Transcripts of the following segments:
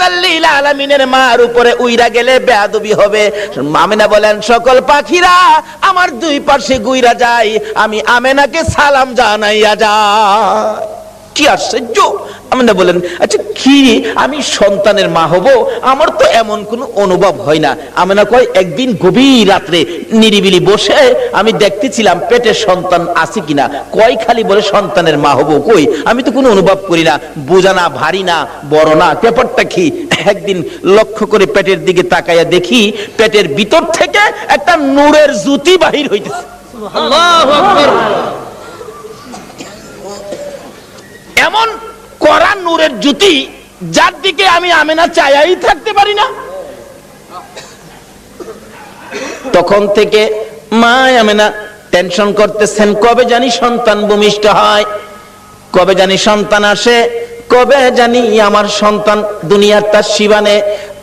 রাহমাতাল লিল আলামিনের মার উপরে উইরা গেলে বেয়াদবি হবে। আমিনা বলেন সকল পাখিরা আমার দুই পাশে গুইরা যায়, আমি আমেনাকে সালাম জানাইয়া যায়। কি আশ্চর্য! আমিনা বলেন আচ্ছা কি আমি সন্তানের মা হব, আমার তো এমন কোনো অনুভব হয় না। আমিনা কয় একদিন গভীর রাত্রে নিরিবিলি বসে আমি দেখতেছিলাম পেটে সন্তান আছে কিনা। কয় খালি বলে সন্তানের মা হব, কই আমি তো কোনো অনুভব করি না, বোঝা না, ভারী না, বড় না, ব্যাপারটা কি? একদিন লক্ষ্য করে পেটের দিকে তাকাইয়া দেখি পেটের ভিতর থেকে একটা নূরের জ্যোতি বাহির হইতেছে। আল্লাহু আকবার! এমন কড়া নূরের জ্যোতি যার দিকে আমি আমেনা চাইয়াই থাকতে পারি না। তখন থেকে মা আমেনা টেনশন করতেছেন, কবে জানি সন্তান ভূমিষ্ঠ হয়, কবে জানি সন্তান আসে, কবে জানি আমার সন্তান দুনিয়ার তার শিবানে।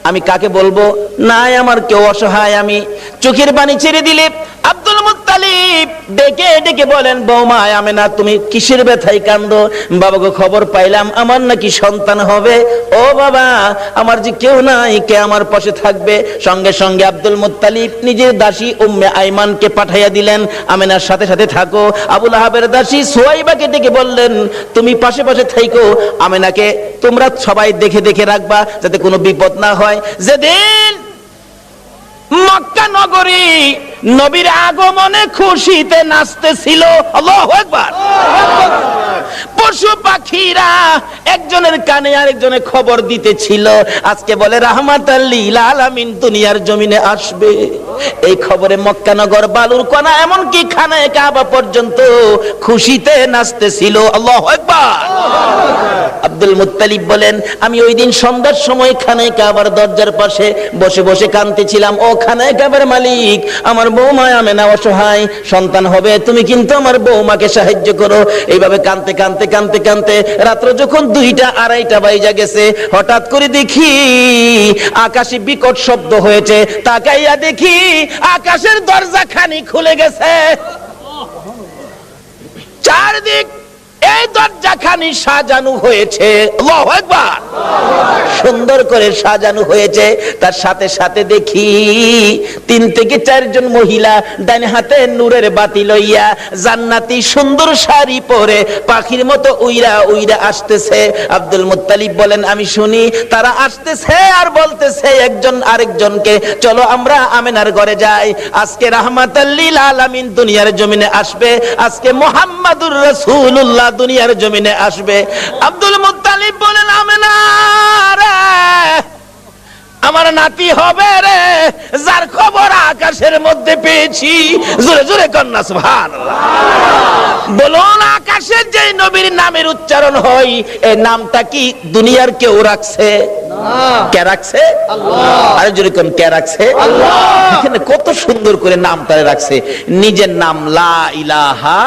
আমি কাকে বলবো? নাই আমার কেউ অসহায়। আমি চোখের পানি ছেড়ে দিলে আব্দুল মুত্তালিব ডেকে ডেকে বলেন, বৌমা আমেনা তুমি কিসের ব্যথায় কান্দো? বাবাকে খবর পাইলাম আমার নাকি সন্তান হবে। ও বাবা, আমার যে কেউ নাই, কে আমার পাশে থাকবে? সঙ্গে সঙ্গে আব্দুল মুত্তালিব নিজের দাসী উম্মে আইমানকে পাঠাইয়া দিলেন, আমেনার সাথে সাথে থাকো। আবু লাহাবের দাসী সুয়াইবাকে ডেকে বললেন, তুমি পাশে পাশে থাকো, আমেনাকে তোমরা সবাই দেখে দেখে রাখবা যাতে কোনো বিপদ না হয়। যেদিন মক্কা নগরী নবীর আগমনে খুশিতে নাচতেছিল, আল্লাহু আকবার, পশু পাখিরা একজনের কানে আরেকজনে খবর দিতেছিল, আজকে বলে রাহমাতাল লিল আলামিন দুনিয়ার জমিনে আসবে। এই খবরে মক্কা নগর, বালুর কণা, এমনকি খানায়ে কাবা পর্যন্ত খুশিতে নাচতেছিল, আল্লাহু আকবার। আব্দুল মুত্তালিব বলেন, আমি ওই দিন সন্ধ্যার সময় খানায়ে কাবার দরজার পাশে বসে বসে কাঁদতেছিলাম, ও খানায়ে কাবার মালিক, আমার বৌমা আমেনা অসহায়, সন্তান হবে, তুমি কিন্তু আমার বৌমাকে সাহায্য করো। এইভাবে কাঁদতে কাঁদতে কাঁদতে কাঁদতে রাত্র যখন 2টা 2:30 বাজে গেছে, হঠাৎ করে দেখি আকাশে বিকট শব্দ হয়েছে। তাকাইয়া দেখি আকাশের দরজা খানি খুলে গেছে, চারদিক এই দরজাখানি সাজানো হয়েছে, আল্লাহু আকবার, সুন্দর করে সাজানো হয়েছে। তার সাথে সাথে দেখি 3 থেকে 4 জন মহিলা ডান হাতে নূরের বাতি লইয়া জান্নাতি সুন্দর শাড়ি পরে পাখির মতো উইরা উইরা আসতেছে। আব্দুল মুত্তালিব বলেন, আমি শুনি তারা আসতেছে আর বলতেছে একজন আরেকজনকে, চলো আমরা আমেনার ঘরে যাই, আজকে রাহমাতাল লিল আলামিন দুনিয়ার জমিনে আসবে, আজকে মুহাম্মাদুর রাসূলুল্লাহ দুনিয়ার জমিনে আসবে। আব্দুল মুত্তালিব বলেন, আমেনা রে, আমার নাতি হবে রে, যার খবর আকাশের মধ্যে পেয়েছি। জোরে জোরে কন্যা সুবহানাল্লাহ। বলুন, আকাশের যে নবীর নামের উচ্চারণ হয়, এই নামটা কি দুনিয়ার কেউ রাখছে? কে রাখছে? আল্লাহ। আরে জোরে কোন কে রাখছে? আল্লাহ। এখানে কত সুন্দর করে নাম তারে রাখছে। নিজের নাম লা ইলাহা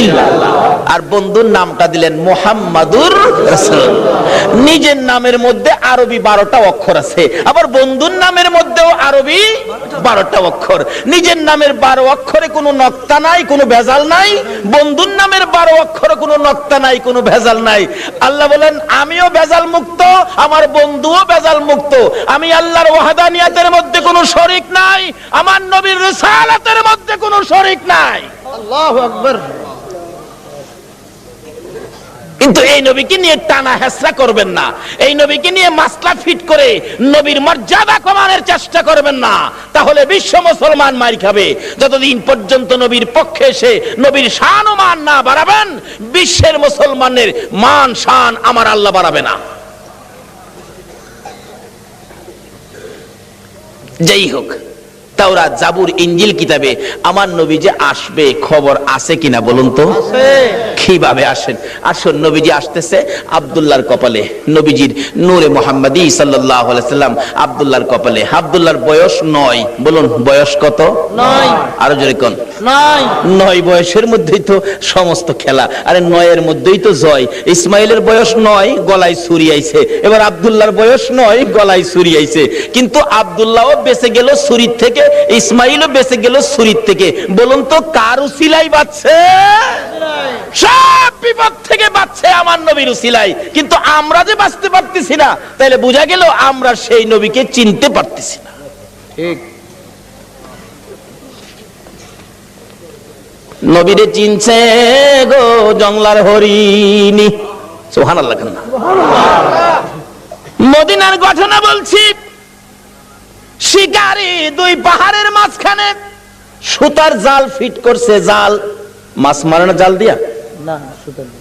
ইল্লাল্লাহ, আর বন্ধুর নামটা দিলেন মুহাম্মাদুর রাসূলুল্লাহ। নিজের নামের মধ্যে আরবি 12টা অক্ষর আছে, আবার বন্ধুর নামের মধ্যেও আরবি 12টা অক্ষর। নিজের নামের 12 অক্ষরে কোনো নক্তা নাই, কোনো ভেজাল নাই, বন্ধুর নামের 12 অক্ষরে কোনো নক্তা নাই, কোনো ভেজাল নাই। আল্লাহ বলেন, আমিও ভেজাল মুক্ত, আমার বন্ধুও ভেজাল মুক্ত। আমি আল্লাহর ওয়াহদানিয়াতের মধ্যে কোনো শরীক নাই, আমার নবীর রিসালাতের মধ্যে কোনো শরীক নাই, আল্লাহু আকবার। কিন্তু এই নবীকে নিয়ে টানা হেসরা করবেন না, এই নবীকে নিয়ে মাসলা ফিট করে নবীর মর্যাদা কমানোর চেষ্টা করবেন না, তাহলে বিশ্ব মুসলমান মার খাবে। যতদিন পর্যন্ত নবীর পক্ষে এসে নবীর শান ও মান না বাড়াবেন, বিশ্বের মুসলমানের মান শান আমার আল্লাহ বাড়াবে না। যাই হোক, তাওরাত, জাবুর, ইনজিল কিতাবে আমার নবী যে আসবে খবর আছে কিনা বলুন তো? কিভাবে আসেন? আসুন, নবীজি আসতেছে আব্দুল্লাহর কপালে, নবীজির নূরে মুহাম্মাদি সাল্লাল্লাহু আলাইহি সাল্লাম আব্দুল্লাহর কপালে। আব্দুল্লাহর বয়স 9। বলুন বয়স কত? 9। আরো জোরে কোন? 9 বয়সের মধ্যেই তো সমস্ত খেলা। আরে 9 মধ্যেই তো জয়। ইসমাইলের বয়স 9, গলায় ছুরি আইছে। এবার আব্দুল্লাহর বয়স 9, গলায় ছুরি আইছে। কিন্তু আব্দুল্লাহও বেঁচে গেল ছুরির থেকে, ইসমাইলও বেঁচে গেল ছুরির থেকে। বলুন তো কার উসিলাই বাঁচছে? সব বিপদ থেকে বাঁচছে আমার নবীর উসিলাই। কিন্তু আমরা যে বাঁচতে পারতেছি না, তাহলে বোঝা গেল আমরা সেই নবীকে চিনতে পারতেছি না। ঠিক। নবীরে চিনছে গো জংলার হরিণী। সুবহানাল্লাহ। মদিনার ঘটনা বলছি। শিকারী দুই পাহাড়ের মাঝখানে সুতার জাল ফিট করছে। জাল মাছ মারে না জাল দিয়া? না, সুতরাং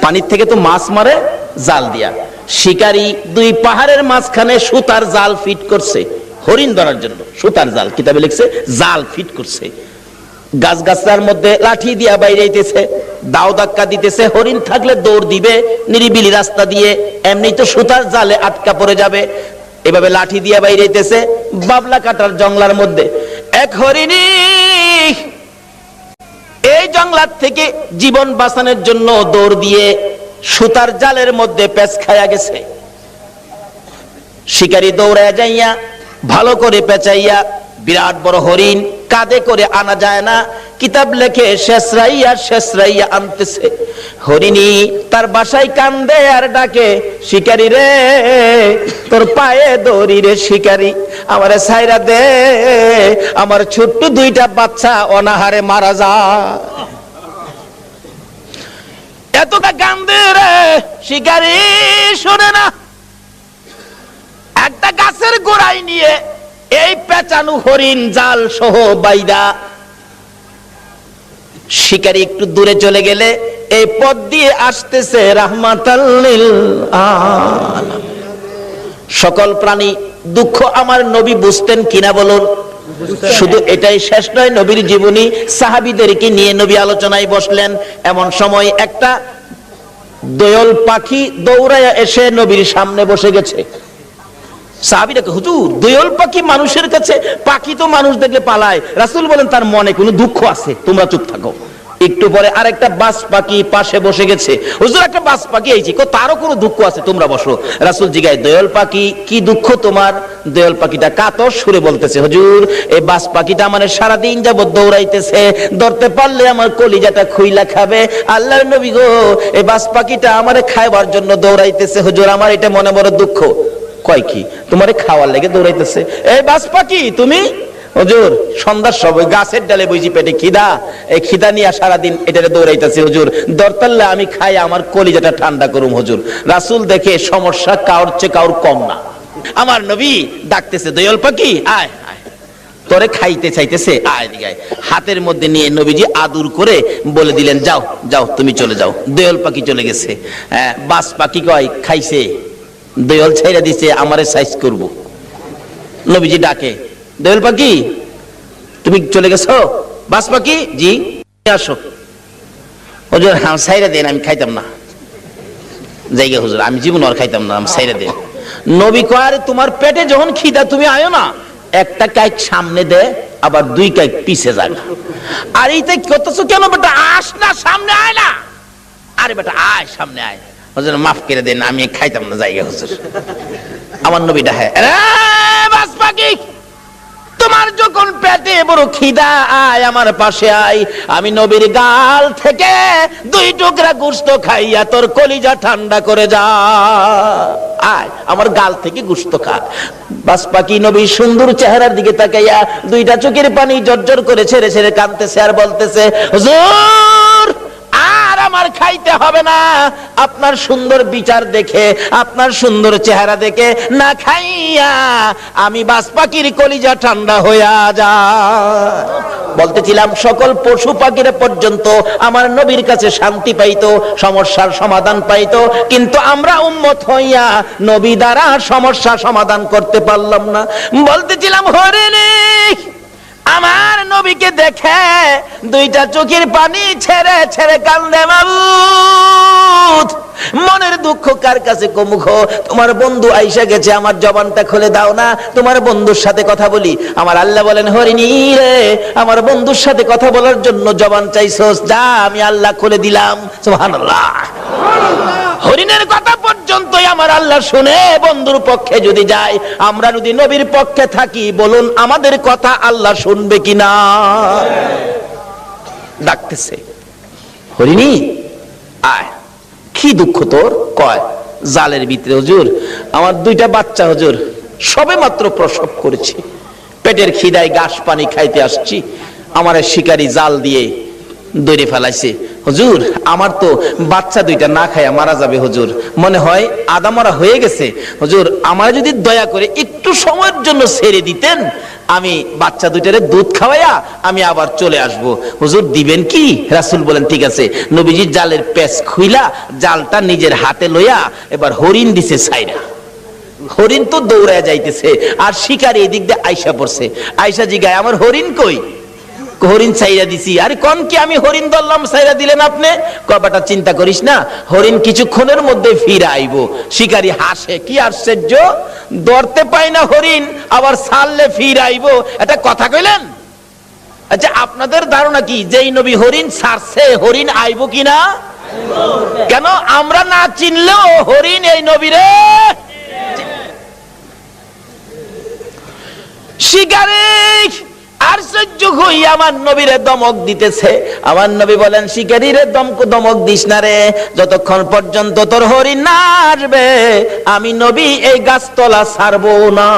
পানির থেকে তো মাছ মারে জাল দিয়া। শিকারী দুই পাহাড়ের মাঝখানে সুতার জাল ফিট করছে হরিণ ধরার জন্য। সুতার জাল, কিতাবে লিখছে জাল ফিট করছে। গাছগাছার মধ্যে লাঠি দিয়া বাইরে আইতেছে, দাও ধাক্কা দিতেছে। হরিণ থাকলে দৌড় দিবে নিরিবিলি রাস্তা দিয়ে, এমনি তো সুতার জালে আটকা পড়ে যাবে। এভাবে লাঠি দিয়া বাইরে আইতেছে বাবলা কাটার জঙ্গলার মধ্যে। এক হরিণী এই জঙ্গলার থেকে জীবন বাঁচানোর জন্য দৌড় দিয়ে সুতার জালের মধ্যে পেঁচ খায়া গেছে। শিকারী দৌড়ায় যাইয়া ভালো করে পেঁচাইয়া বিরাট বড় হরিণ কাঁধে করে আনা যায় না। কিতাব লেখে শেষরাইয়া আনতেছে। হরিণী তার বাসায় কান্দে আর ডাকে, শিকারী রে তোর পায়ে দড়ি রে শিকারী, আমারে ছাইরা দে, আমার ছোট্ট দুইটা বাচ্চা অনাহারে মারা যায়। এতটা কান্দে রে শিকারী, শোনে না। একটা গাছের গোড়ায় নিয়ে এই পেঁচানো হরিণ জাল সহ বাইদা শিকারী একটু দূরে চলে গেলে এই পথ দিয়ে আসতেছে রাহমাতাল লিল আলামিন। সকল প্রাণী দুঃখ আমার নবী বুঝতেন কিনা বলুন? শুধু এটাই শেষ নয়, নবীর জীবনী সাহাবীদেরকে নিয়ে নবী আলোচনায় বসলেন। এমন সময় একটা দোয়েল পাখি দৌড়ায়া এসে নবীর সামনে বসে গেছে। সাহাবীরা কে, হুজুর দোয়েল পাখি মানুষের কাছে, পাখি তো মানুষ দেখলে পালায়। রাসূল বলেন তার মনে কোনো দুঃখ আছে, তোমরা চুপ থাকো। একটু পরে আরেকটা বাজ পাখি পাশে বসে গেছে। হুজুর একটা বাজ পাখি আইছে, তারও কোনো দুঃখ আছে, তোমরা বসো। রাসূল জিগায়, দোয়েল পাখি কি দুঃখ তোমার? দোয়েল পাখিটা কাতর সুরে বলতেছে, হুজুর এই বাজ পাখিটা আমার সারাদিন যাবত দৌড়াইতেছে, ধরতে পারলে আমার কলিজাটা খুইলা খাবে। আল্লাহর নবী গো, এই বাজ পাখিটা আমারে খাইবার জন্য দৌড়াইতেছে, হুজুর আমার এটা মনে বড় দুঃখ। কয় কি তোমারে খাওয়ার লেগে দৌড়াইতেছে? এই বাজ পাখি তুমি? হুজুর সন্ধ্যার সময় গাছের ডালে বইছি, পেটে খিদা, এই খিদা নিয়ে সারাদিন এটারে দৌড়াইতেছে, হুজুর দরতাল্লা আমি খাই আমার কলিজাটা ঠান্ডা করুম হুজুর। রাসূল দেখে সমস্যা কাউর চেয়ে কাউর কম না। আমার নবী ডাকতেছে, দোয়েল পাখি আয় আয়, তোরে খাইতে চাইতেছে, আয় দিকে আয়। হাতের মধ্যে নিয়ে নবীজি আদর করে বলে দিলেন, যাও যাও তুমি চলে যাও। দোয়েল পাখি চলে গেছে। বাজ পাখি কয় খাইছে, দোয়েল ছাইরা দিছে, আমারে সাইজ করব। নবীজি ডাকে, দোয়েল পাখি তুমি চলে গেছো? বাজ পাখি জি আসো। হুজুর হ্যাঁ ছাইরা দেন, আমি খাইতাম না। জায়গা হুজুর আমি জীবন আর খাইতাম না, আমি ছাইরা দেন। নবী কয়, তোমার পেটে যখন খিদা তুমি আয়ো না, একটা কাইক সামনে দে, আবার দুই কাইক পিছে যাগা। আর এইটা করতেছো কেন বেটা? আস না, সামনে আয় না। আরে বেটা আয়, সামনে আয়। হুজুর মাফ করে দেন, আমি খাইতাম না জায়গা হুজুর। আমার নবী ডাহে, বাজ পাখি তোমার যখন পেটে বড় খিদা, আয় আমার পাশে আয়, আমি নবীর গাল থেকে দুই টুকরা গোশত খাইয়া তোর কলিজা ঠান্ডা করে যা। আয় আমার গাল থেকে গোশত খা। বাজ পাখি নবীর সুন্দর চেহারার দিকে তাকাইয়া দুইটা চোখের পানি জর্জর করে ছেড়ে ছেড়ে কাঁদতেছে আর বলতেছে, হুজুর আর আমার খাইতে হবে না, আপনার সুন্দর বিচার দেখে, আপনার সুন্দর চেহারা দেখে না খাইয়া আমি বাজ পাখির কলিজা ঠান্ডা হইয়া যায়। বলতেছিলাম সকল পশু পাখিরা পর্যন্ত আমার নবীর কাছে শান্তি পাইতো, সমস্যার সমাধান পাইতো, কিন্তু আমরা উম্মত হইয়া নবী দ্বারা সমস্যা সমাধান করতে পারলাম না। বলতেছিলাম হরিণী আমার নবীকে দেখে দুইটা চোখের পানি ছেড়ে ছেড়ে কান্দে। মাবুদ মনের দুঃখ কার কাছে কমুখ? তোমার বন্ধু আইসা গেছে, আমার জবানটা খুলে দাও না, তোমার বন্ধুর সাথে কথা বলি। আমার আল্লাহ বলেন, হরিণী রে আমার বন্ধুর সাথে কথা বলার জন্য জবান চাইছস, যা আমি আল্লাহ খুলে দিলাম। সুবহানাল্লাহ। হরিণের কথা পর্যন্তই আমার আমার আল্লাহ শুনে বন্ধুর পক্ষে যদি যায়, আমরা যদি নবীর পক্ষে থাকি, বলুন আমাদের কথা আল্লাহ শুনবে কিনা? ডাকতেছে, হরিণী আয়, কি দুঃখ তোর? কয় জালের ভিতরে হুজুর আমার দুইটা বাচ্চা হুজুর, সবে মাত্র প্রসব করেছি, পেটের খিদায় ঘাস পানি খাইতে আসছি, আমার শিকারী জাল দিয়ে দড়ি ফেলাইছে হুজুর, আমার তো বাচ্চা দুইটা না খায়া মারা যাবে হুজুর, মনে হয় আদা মরা হয়ে গেছে হুজুর, আমার যদি দয়া করে একটু সময়ের জন্য ছেড়ে দিতেন, আমি বাচ্চা দুইটারে দুধ খাওয়াইয়া আমি আবার চলে আসব। হুজুর দিবেন কি? রাসূল বলেন ঠিক আছে। নবীজি জালের পেঁচ খুইলা জালটা নিজের হাতে লইয়া এবার হরিণ দিছে ছাইরা। হরিণ তো দৌড়ায় যাইতেছে, আর শিকারী এদিক দিয়ে আইসা পড়ছে। আইসা জিগায় আমার হরিণ কই? হরিণ ছাইরা দিছি। আরে কোন কি আমি হরিণ ধরলাম, ছাইরা দিলেন আপনি? কবাটা চিন্তা করিস না, হরিণ কিছুক্ষণের মধ্যে ফিরে আইব। শিকারী হাসে, কি আশ্চর্য, ধরতে পাই না হরিণ, আবার ছাড়লে ফিরে আইব, এটা কথা কইলেন? আচ্ছা আপনাদের ধারণা কি যেই নবী হরিণ ছাড়ছে হরিণ আইব কিনা? কেন আমরা না চিনলেও হরিণ এই নবীরে শিকারী আশ্চর্য হই আমার নবীরে দমক দিতেছে। আমার নবী বলেন শিকারীরে দমক দিস না রে, যতক্ষণ পর্যন্ত তোর হরিণ না আসবে আমি নবী এই গাছতলা ছাড়বো না।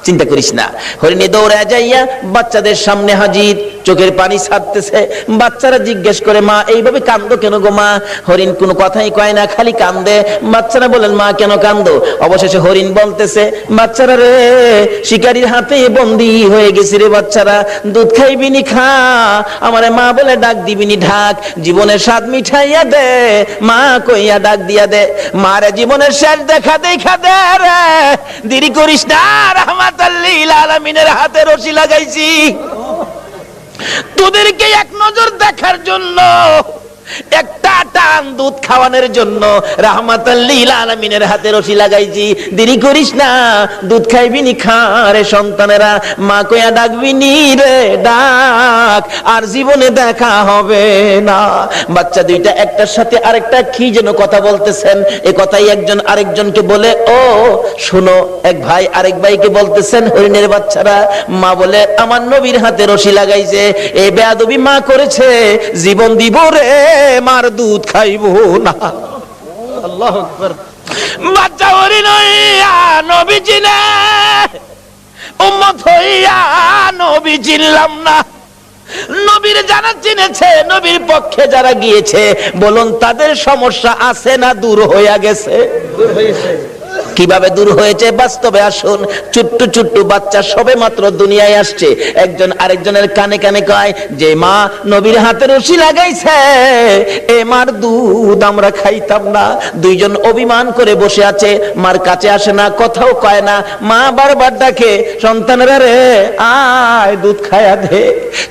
চিন্তা করিস না। হরিণী দৌড়ে যাইয়া বাচ্চাদের সামনে হাজির, চোখের পানি ছাড়তেছে। বাচ্চারা জিজ্ঞেস করে মা এইভাবে কান্দো কেন গো মা? হরিণ কোনো কথাই কয় না, খালি কান্দে। বাচ্চারা বলেন মা কেন কান্দো? অবশেষে হরিণ বলতেছে বাচ্চারা রে, শিকারীর হাতে বন্দী হয়ে গেছি রে বাচ্চারা, দুধ খাইবিনি খা, আমারে মা বলে ডাক দিবিনি ঢাক, জীবনের স্বাদ মিঠাইয়া দে, মা কইয়া ডাক দিয়া দে, মারে জীবনের শেষ দেখা দেখা দে রে, দেরি করিস না, রাহমাতাল লিল আলামিনের হাতে রশি লাগাইছি তোদেরকে এক নজর দেখার জন্য, একটা টান দুধ খাওয়ানোর জন্য রাহমাতাল লিল আলামিনের হাতে রশি লাগাইছি, দেরি করিস না, দুধ খাইবি নি খা রে সন্তানেরা, মা কইয়া ডাকবি নি রে ডাক, আর জীবনে দেখা হবে না। বাচ্চা দুইটা একটার সাথে আরেকটা কি যেন কথা বলতেছেন, এ কথাই একজন আরেকজনকে বলে ও শোনো, এক ভাই আরেক ভাইকে বলতেছেন হরিণের বাচ্চারা, মা বলে আমার নবীর হাতে রশি লাগাইছে, এই বেয়াদবি মা করেছে, জীবন দিব রে মার দুধ খাইবো না। আল্লাহু আকবার। বাচ্চা হরিণ হইয়া নবী চিনে, উম্মত হইয়া নবী চিনলাম না। নবীর যারা চিনেছে, নবীর পক্ষে যারা গিয়েছে, বলুন তাদের সমস্যা আছে না দূর হইয়া গেছে? দূর হয়েছে। কিভাবে দূর হয়েছে বাস্তবে আসুন। ছোট্ট ছোট্ট বাচ্চা সবে মাত্র দুনিয়ায় আসছে, একজন আরেকজনের কানে কানে কয় যে মা নবীর হাতে রশি লাগাইছে, এ মার দুধ আমরা খাইতাম না। দুইজন অভিমান করে বসে আছে, মার কাছে আসে না, কথাও কয় না। মা বারবার ডাকে সন্তানেরা রে আয় দুধ খায়া দে,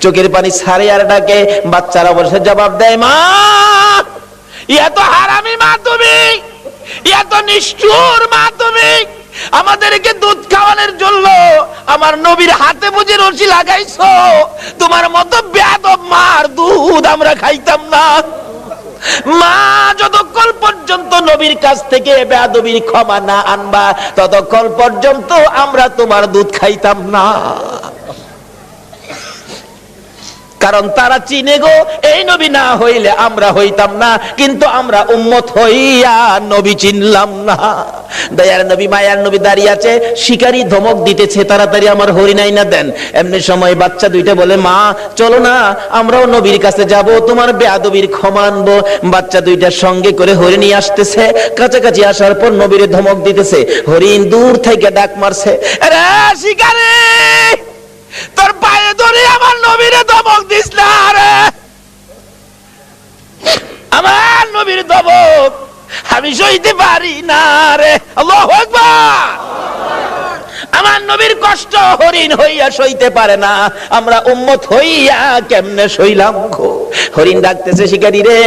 চোখের পানি ছাড়ে আর ডাকে। বাচ্চারা বসে জবাব দেয় মা এত হারামি মা তুমি, এত নিষ্ঠুর মা তুমি, আমাদেরকে দুধ খাওয়ানোর জন্য আমার নবীর হাতে বুঝে রশি লাগাইছো, তোমার মতো বেয়াদব মার দুধ আমরা খাইতাম না। মা যতক্ষণ পর্যন্ত নবীর কাছ থেকে বেয়াদবির ক্ষমা না আনবা, ততক্ষণ পর্যন্ত আমরা তোমার দুধ খাইতাম না। কারণ তারা চিনে গো, এই নবী না হইলে আমরা হইতাম না, কিন্তু আমরা উম্মত হইয়া নবী চিনলাম না। দয়ার নবী মায়ার নবী দাঁড়িয়ে আছে, শিকারী ধমক দিতেছে তাড়াতাড়ি আমার হরিণ আইনা দেন। এমনি সময় বাচ্চা দুইটা বলে মা চলো না আমরাও নবীর কাছে যাব, তোমার বেয়াদবির ক্ষমা আনবো। বাচ্চা দুইটার সঙ্গে করে হরিণী আসতেছে, কাছাকাছি আসার পর নবীর ধমক দিতেছে। হরিণ দূর থেকে ডাক মারছে, আরে শিকারী তোর পায়ে ধরে আমার নবীরে ধমক দিস না রে, আমার নবীর ধমক আমি সইতে পারি না রে। আল্লাহু আকবার। আমার নবীর কষ্ট হরিণ হইয়া সইতে পারে না, আমরা উম্মত হইয়া কেমনে সইলাম গো। হরিণ ডাকতেছে, শিকারী রে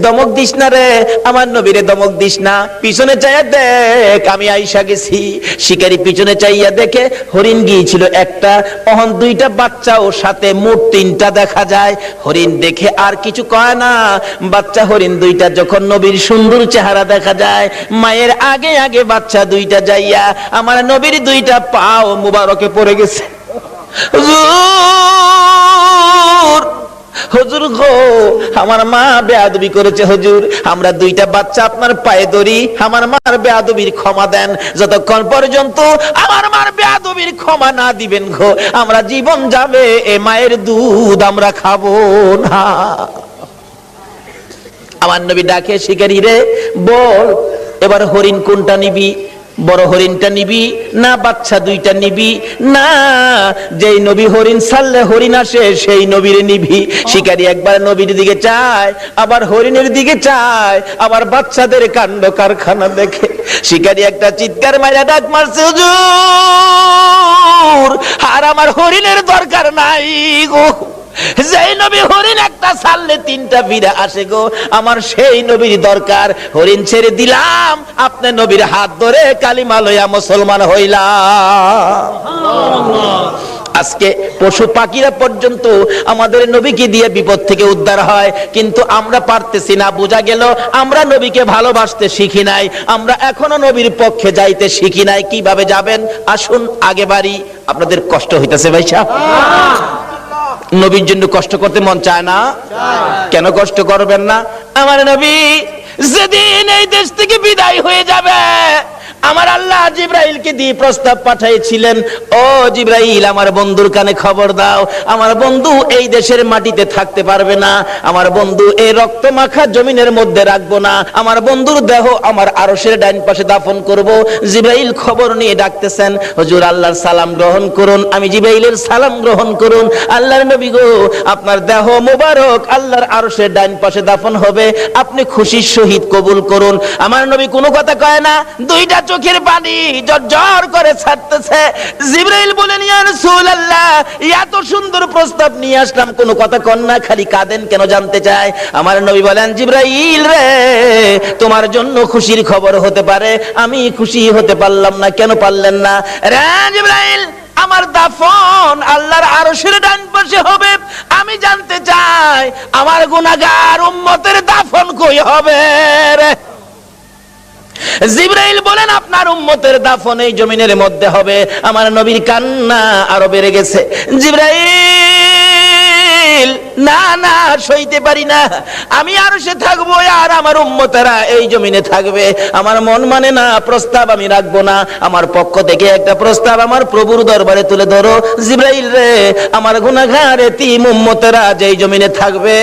দমক দিস না রে, আমার নবীরে দমক দিস না, পিছনে চাইয়া দেখ আমি আইসা গেছি। শিকারী পিছনে চাইয়া দেখে হরিণ গিয়েছিল একটা, অহন দুইটা বাচ্চা ওর সাথে মোট তিনটা দেখা যায়। হরিণ দেখে আর কিছু কয় না। বাচ্চা হরিণ দুইটা যখন নবীর সুন্দর চেহারা দেখা যায়, মায়ের আগে আগে বাচ্চা দুইটা যাইয়া আমার নবীর দুইটা পাও মুবারকে পড়ে গেছে। হুজুর, হুজুর গো, আমার মা বেয়াদবি করেছে হুজুর, আমরা দুইটা বাচ্চা আপনার পায়ে ধরি, আমার মার বেয়াদবির ক্ষমা দেন। যতক্ষণ পর্যন্ত আমার মার বেয়াদবির ক্ষমা না দিবেন গো, আমরা জীবন যাবে এ মায়ের দুধ আমরা খাবো না। আমার নবী ডাকে, শিকারী রে বল এবার হরিণ কোনটা নিবি, বড় হরিণটা নিবি না বাচ্চা দুইটা নিবি? না, যেই নবী হরিণ ছাড়লে হরিণ আসে সেই নবীর নিবি। শিকারী একবার নবীর দিকে চায়, আবার হরিণের দিকে চায়, আবার বাচ্চাদের কাণ্ড কারখানা দেখে শিকারী একটা চিৎকার মাইরা ডাক মারছে, হুজুর আর আমার হরিণের দরকার নাই গো, যেই নবী হরিণ একটা ছাড়লে তিনটা ফিরে আসে গো, আমার সেই নবীর দরকার। হরিণ ছেড়ে দিলাম, আপনি নবীর হাত ধরে কালিমা লইয়া মুসলমান হইলাম। আজকে পশু পাখিরা পর্যন্ত আমাদের নবীকে দিয়ে বিপদ থেকে উদ্ধার হয়, কিন্তু আমরা পারতেছি না। বোঝা গেল আমরা নবীকে ভালোবাসতে শিখি নাই, আমরা এখনো নবীর পক্ষে যাইতে শিখি নাই। কিভাবে যাবেন আসুন আগে বাড়ি। আপনাদের কষ্ট হইতেছে ভাই সাহেব? নবীর জন্য কষ্ট করতে মন চায় না? কেন কষ্ট করবেন না? আমার নবী যেদিন এই দেশ থেকে বিদায় হয়ে যাবে, আমার আল্লাহ জিবরাইলকে দিয়ে প্রস্তাব পাঠাইছিলেন, ও জিবরাইল আমার বন্ধুর কানে খবর দাও, আমার বন্ধু এই দেশের মাটিতে থাকতে পারবে না, আমার বন্ধু এই রক্ত মাখা জমিনের মধ্যে রাখবো না, আমার বন্ধুর দেহ আমার আরশের ডাইন পাশে দাফন করব। জিবরাইল খবর নিয়ে ডাকতেছেন, হুজুর আল্লাহর সালাম গ্রহণ করুন। আমি জিবরাইলের সালাম গ্রহণ করুন। আল্লাহর নবী গো, আপনার দেহ মোবারক আল্লাহর আরশের ডাইন পাশে দাফন হবে, আপনি খুশির সহিত কবুল করুন। আমার নবী কোনো কথা কয় না, দুইটা চোখের পানি জর্জর করে ছাড়তেছে। জিবরাইল বলেন, ইয়া রাসূলুল্লাহ এত সুন্দর প্রস্তাব নিয়ে আসলাম, কোনো কথা কন না, খালি কাঁদেন কেন জানতে চাই। আমার নবী বলেন, জিবরাইল রে তোমার জন্য খুশির খবর হতে পারে, আমি খুশি হতে পারলাম না। কেন পারলেন না? রে জিবরাইল, আমার দাফন আল্লাহর আরশের ডান পাশে হবে, আমি জানতে চাই আমার গুনাহগার উম্মতের দাফন কই হবে রে? জিবরাইল বলেন, আপনার উম্মতের দাফন এই জমিনের মধ্যে হবে। আমার নবীর কান্না আরো বেড়ে গেছে। জিবরাইল, না না সইতে পারি না, আমি আরশে থাকবো আর আমার উম্মতেরা এই জমিনে থাকবে, আমার মন মানে না, প্রস্তাব আমি রাখবো না। আমার পক্ষ থেকে একটা প্রস্তাব আমার প্রভুর দরবারে তুলে ধরো। জিবরাইল রে, আমার গুনাহগার এতিম উম্মতেরা যেই জমিনে থাকবে,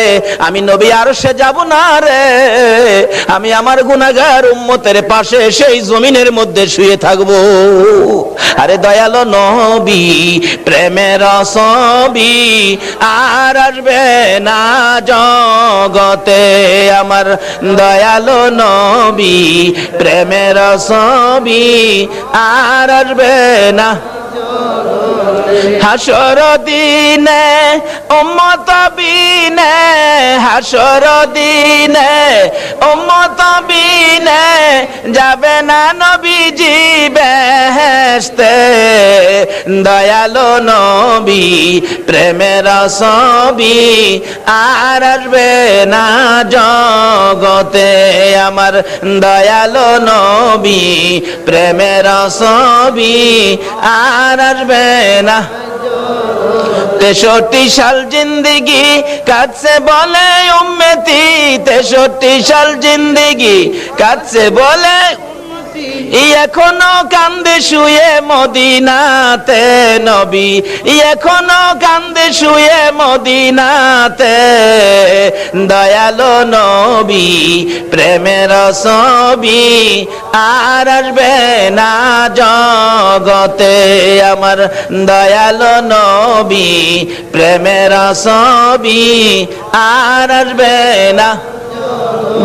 আমি নবী আরশে যাব না রে, আমি আমার গুনাহগার উম্মতের পাশে সেই জমিনের মধ্যে শুয়ে থাকবো। আরে দয়ালো নবী প্রেমের ছবি আর আসবে না জগতে, আমার দয়ালো নবী প্রেমের ছবি আর আসবে না। হাসর দিনে উম্মত বিনে, হাসর দিনে উম্মত বিনে যাবে না নবীজি বেহেশতে, দয়ালো নবী প্রেমের ছবি আর আসবে না জগতে, আমার দয়ালো নবী প্রেমের ছবি আর আসবে না। 63 সাল জিন্দেগি কাটছে বলে উম্মতি, 63 সাল জিন্দেগি কাটছে বলে এখনো কান্দে শুয়ে মদিনাতে নবী, এখনো কান্দে শুয়ে মদিনাতে, দয়ালো নবী প্রেমের ছবি আর আসবে না জগতে, আমার দয়ালো নবী প্রেমের ছবি আর আসবে না।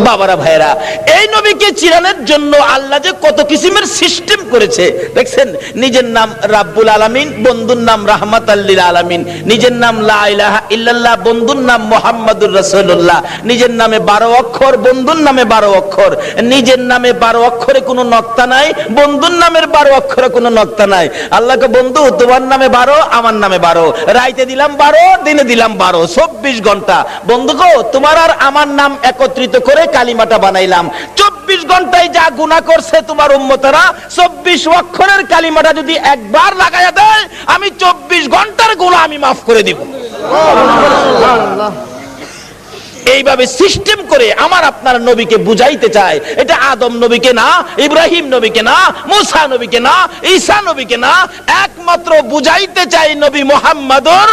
বাবারা ভাইরা, এই নবীকে চিনানোর জন্য আল্লাহ যে কত কিসিমের সিস্টেম করেছে দেখছেন। নিজের নাম রাব্বুল আলামিন, বন্ধুর নাম রাহমাতাল লিল আলামিন। নিজের নাম লা ইলাহা ইল্লাল্লাহ, বন্ধুর নাম মুহাম্মাদুর রাসূলুল্লাহ। নিজের নামে 12 অক্ষর, বন্ধুর নামে 12 অক্ষর। নিজের নামে 12 অক্ষরে কোনো নক্তা নাই, বন্ধুর নামের 12 অক্ষরে কোনো নক্তা নাই। আল্লাহকে বন্ধু তোমার নামে 12, আমার নামে 12, রাইতে দিলাম 12, দিনে দিলাম 12, 24 ঘন্টা। বন্ধু গো, তোমার আর আমার নাম একত্রিত করে কালিমাটা বানাইলাম। 24 ঘন্টায় যা গুনাহ করছে তোমার উম্মতেরা, 24 অক্ষরের কালিমাটা যদি একবার লাগায়া দেয়, আমি 24 ঘন্টার গুনাহ আমি মাফ করে দিব। এইভাবে সিস্টেম করে আমার আপনার নবীকে বুঝাইতে চায়। এটা আদম নবীকে না, ইব্রাহিম নবীকে না, মুসা নবীকে না, ঈসা নবীকে না, একমাত্র বুঝাইতে চাই নবী মুহাম্মদুর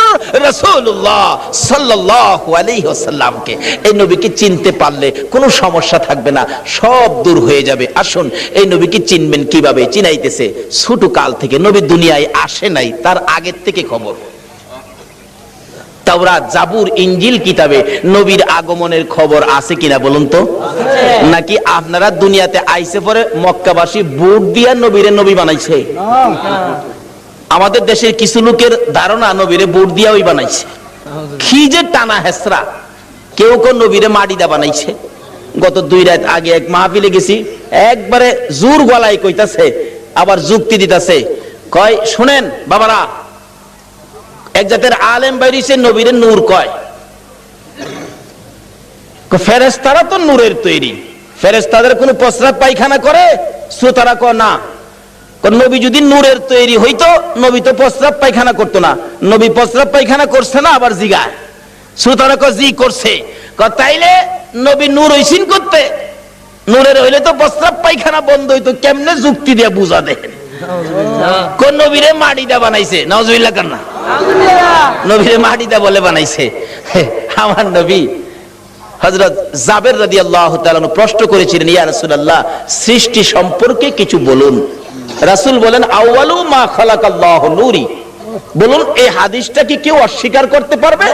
রাসূলুল্লাহ সাল্লাল্লাহু আলাইহি ওয়াসাল্লামকে। এই নবীকে চিনতে পারলে কোনো সমস্যা থাকবে না, সব দূর হয়ে যাবে। আসুন, এই নবীকে চিনবেন কিভাবে? চিনাইতেছে ছোট কাল থেকে, নবী দুনিয়ায় আসে নাই, তার আগের থেকে খবর। তাওরাত, জাবুর, ইনজিল কিতাবে নবীর আগমনের খবর আছে কিনা বলুন তো? নাকি আপনারা দুনিয়াতে আইসে পরে মক্কাবাসী বুট দিয়া নবীরে নবী বানাইছে? আমাদের দেশের কিছু লোকের ধারণা নবীরে বুট দিয়া ওই বানাইছে। কি যে টানা হেসরা! কেউ কেউ নবীরে মাটি দা বানাইছে। গত 2 রাত আগে এক মাহফিলে গেছি, একবারে জোর গলায় কইতাছে, আবার যুক্তি দিতাছে। কয়, শুনেন বাবারা, এক জাতের আলেম বাইরিছে নবীরে নূর কয়। ফেরেশতারা তো নূরের তৈরি, ফেরেশতাদের কোনো প্রস্রাব পায়খানা করে? শ্রোতারা কয় না। নবী যদি নূরের তৈরি হইতো, নবী তো প্রস্রাব পায়খানা করতো না। নবী প্রস্রাব পায়খানা করছে না? আবার জিগায়। শ্রোতারা কয় জি করছে। তাইলে নবী নূর হইছেন করতে? নূরের হইলে তো প্রস্রাব পায়খানা বন্ধ হইতো। কেমনে যুক্তি দিয়ে বুঝা দেন? কোন নবীরে মাটি দা বানাইছে? নাউজুবিল্লাহ কান্না। নবীরে মাটি দা বলে বানাইছে? আমার নবী হযরত জাবের রাদিয়াল্লাহু তাআলা প্রশ্ন করেছিলেন, ইয়া রাসূলুল্লাহ, সৃষ্টি সম্পর্কে কিছু বলুন। রাসূল বলেন, আউয়ালু মা খালাকাল্লাহু নূরি। বলুন, এই হাদিসটা কি কেউ অস্বীকার করতে পারবে?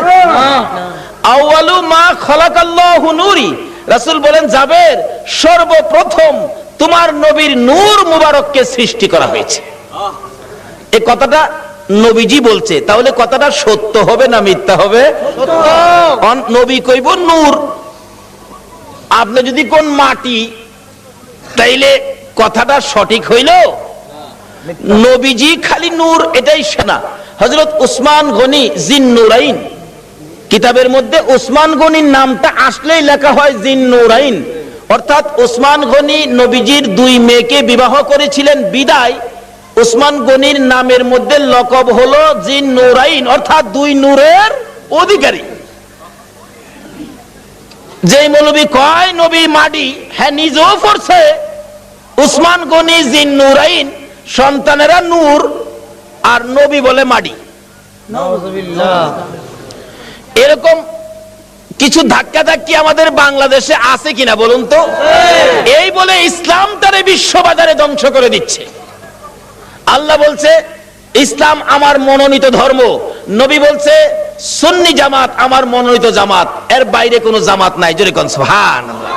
আউয়ালু মা খালাকাল্লাহু নূরি। রাসূল বলেন, জাবের, সর্বপ্রথম তোমার নবীর নূর মুবারককে সৃষ্টি করা হয়েছে। এই কথাটা নবীজি বলছে, তাহলে কথাটা সত্য হবে না মিথ্যা হবে? নবী কইব নূর, আপনি যদি কোন মাটি, তাইলে কথাটা সঠিক হইল? নবীজি খালি নূর এটাই শোনা। হযরত উসমান গনি জিন্নুরাইন কিতাবের মধ্যে উসমান গনির নামটা আসলেই লেখা হয় জিন্নুরাইন, অর্থাৎ উসমান গনি নবীজির 2 মেয়েকে বিবাহ করেছিলেন বিদায় উসমান গনির নামের মধ্যে লকব হলো জিন্নুরাইন, অর্থাৎ 2 নূরের অধিকারী। যেই মৌলবী কয় নবী মাটি, হ্যাঁ নিজেও পড়ছে উসমান গনি জিন্নুরাইন, সন্তানেরা নূর, আর নবী বলে মাটি। এরকম কিছু ধাক্কা ধাক্কি আমাদের বাংলাদেশে আছে কিনা বলুন তো? এই বলে ইসলাম তারে বিশ্ববাজারে ধ্বংস করে দিচ্ছে। আল্লাহ বলছে ইসলাম আমার মনোনীত ধর্ম, নবী বলছে সুন্নি জামাত আমার মনোনীত জামাত, এর বাইরে কোনো জামাত নাই। জোরে কোন সুবহানাল্লাহ।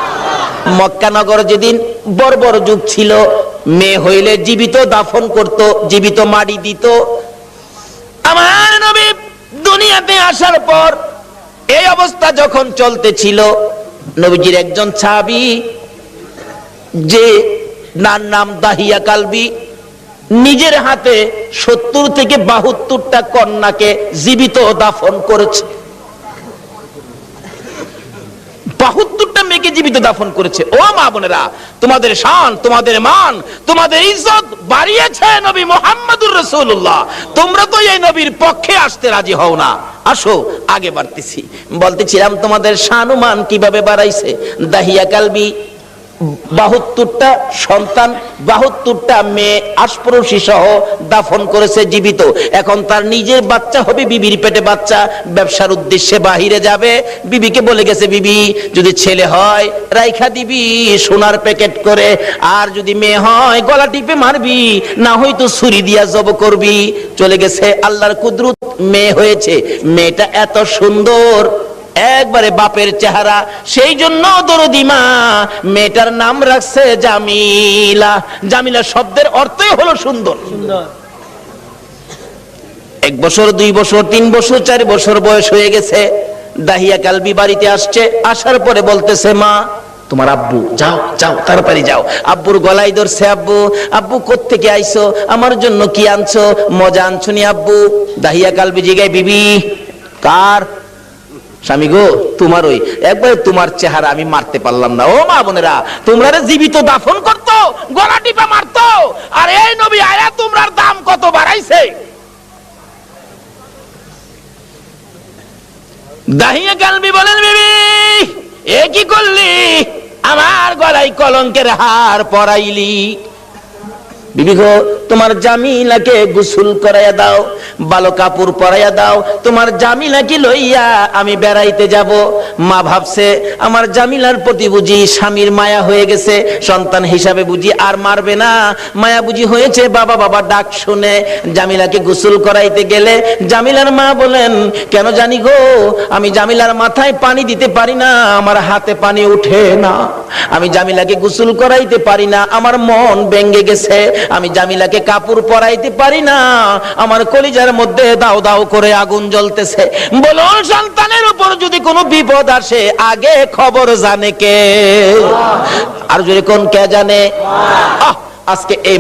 মক্কা নগর যেদিন বর্বর যুগ ছিল, মেয়ে হইলে জীবিত দাফন করত, জীবিত মাটি দিত। আমার নবী দুনিয়াতে আসার পর এই অবস্থা যখন চলতেছিল, নবীজির একজন সাহাবী, যে নাম দাহিয়া কালবি, নিজের হাতে 70 থেকে 72টা কন্যাকে জীবিত দাফন করেছে। 72টা মেয়েকে জীবিত দাফন করেছে। ও মা বোনেরা, তোমাদের শান, তোমাদের মান, তোমাদের ইজ্জত বাড়িয়েছে নবী মুহাম্মদুর রাসূলুল্লাহ। তোমরা তো এই নবীর পক্ষে আসতে রাজি হও না। আসো আগে বাড়তেছি। বলতেছিলাম তোমাদের শান ও মান কিভাবে বাড়াইছে। দাহিয়া কালবি 72টা সন্তান, 72টা মেয়ে আশপরশী সহ দাফন করেছে জীবিত। এখন তার নিজের বাচ্চা হবে, বিবির পেটে বাচ্চা, ব্যবসার উদ্দেশ্যে বাহিরে যাবে। বিবিকে বলে গেছে, বিবি যদি ছেলে হয় রাইখা দিবি সোনার প্যাকেট করে, আর যদি মেয়ে হয় গলা টিপে মারবি, না হয়তো ছুরি দিয়া জব করবি। চলে গেছে, আল্লাহর কুদরত মেয়ে হয়েছে। মেয়েটা এত সুন্দর, একবারে বাপের চেহারা, সেই জন্য দরদি মা মেয়েটার নাম রাখছে জামিলা। জামিলা শব্দের অর্থই হলো সুন্দর। এক বছর, 2 বছর, 3 বছর, 4 বছর বয়স হয়ে গেছে। দাহিয়া কালবি বাড়িতে আসছে, আসার পরে বলতেছে, মা তোমার আব্বু, যাও যাও তাড়াতাড়ি যাও। আব্বুর গলায় ধরছে, আব্বু আব্বু কোত্থেকে আইছো, আমার জন্য কি আনছো, মজা আনছো নি আব্বু? দাহিয়া কালবি জিগায়, বিবি কার? স্বামী গো তোমার। ওই একবার তোমার চেহারা আমি মারতে পারলাম না। ও মা বোনেরা, তোমরা জীবিত দাফন করতো, গলা টিপা মারতো, আর এই নবী আয়া তোমরার দাম কত বাড়াইছে। দাহিয়া কালবি বলেন, বিবি এ কি করলি, আমার গলায় কলঙ্কের হার পরাইলি। বিবি গো তোমার জামিলাকে গোসল করাইয়া দাও, ভালো কাপড় পরাইয়া দাও, তোমার জামিলাকে লইয়া আমি বেড়াইতে যাব। মা ভাবছে আমার জামিলার প্রতি বুঝি স্বামীর মায়া হয়ে গেছে, সন্তান হিসাবে বুঝি আর মারবে না, মায়া বুঝি হয়েছে। বাবা বাবা ডাক শুনে জামিলাকে গোসল করাইতে গেলে জামিলার মা বলেন, কেন জানি গো আমি জামিলার মাথায় পানি দিতে পারি না, আমার হাতে পানি উঠে না, আমি জামিলাকে গোসল করাইতে পারি না, আমার মন ভেঙে গেছে, আমি জামিলাকে কাপড় পরাইতে পারি না, আমার কলিজার মধ্যে দাও দাও করে আগুন জ্বলতেছে। বলুন, সন্তানের উপর যদি কোনো বিপদ আসে আগে খবর জানে কে? আর যদি কোন কে জানে? আজকে এই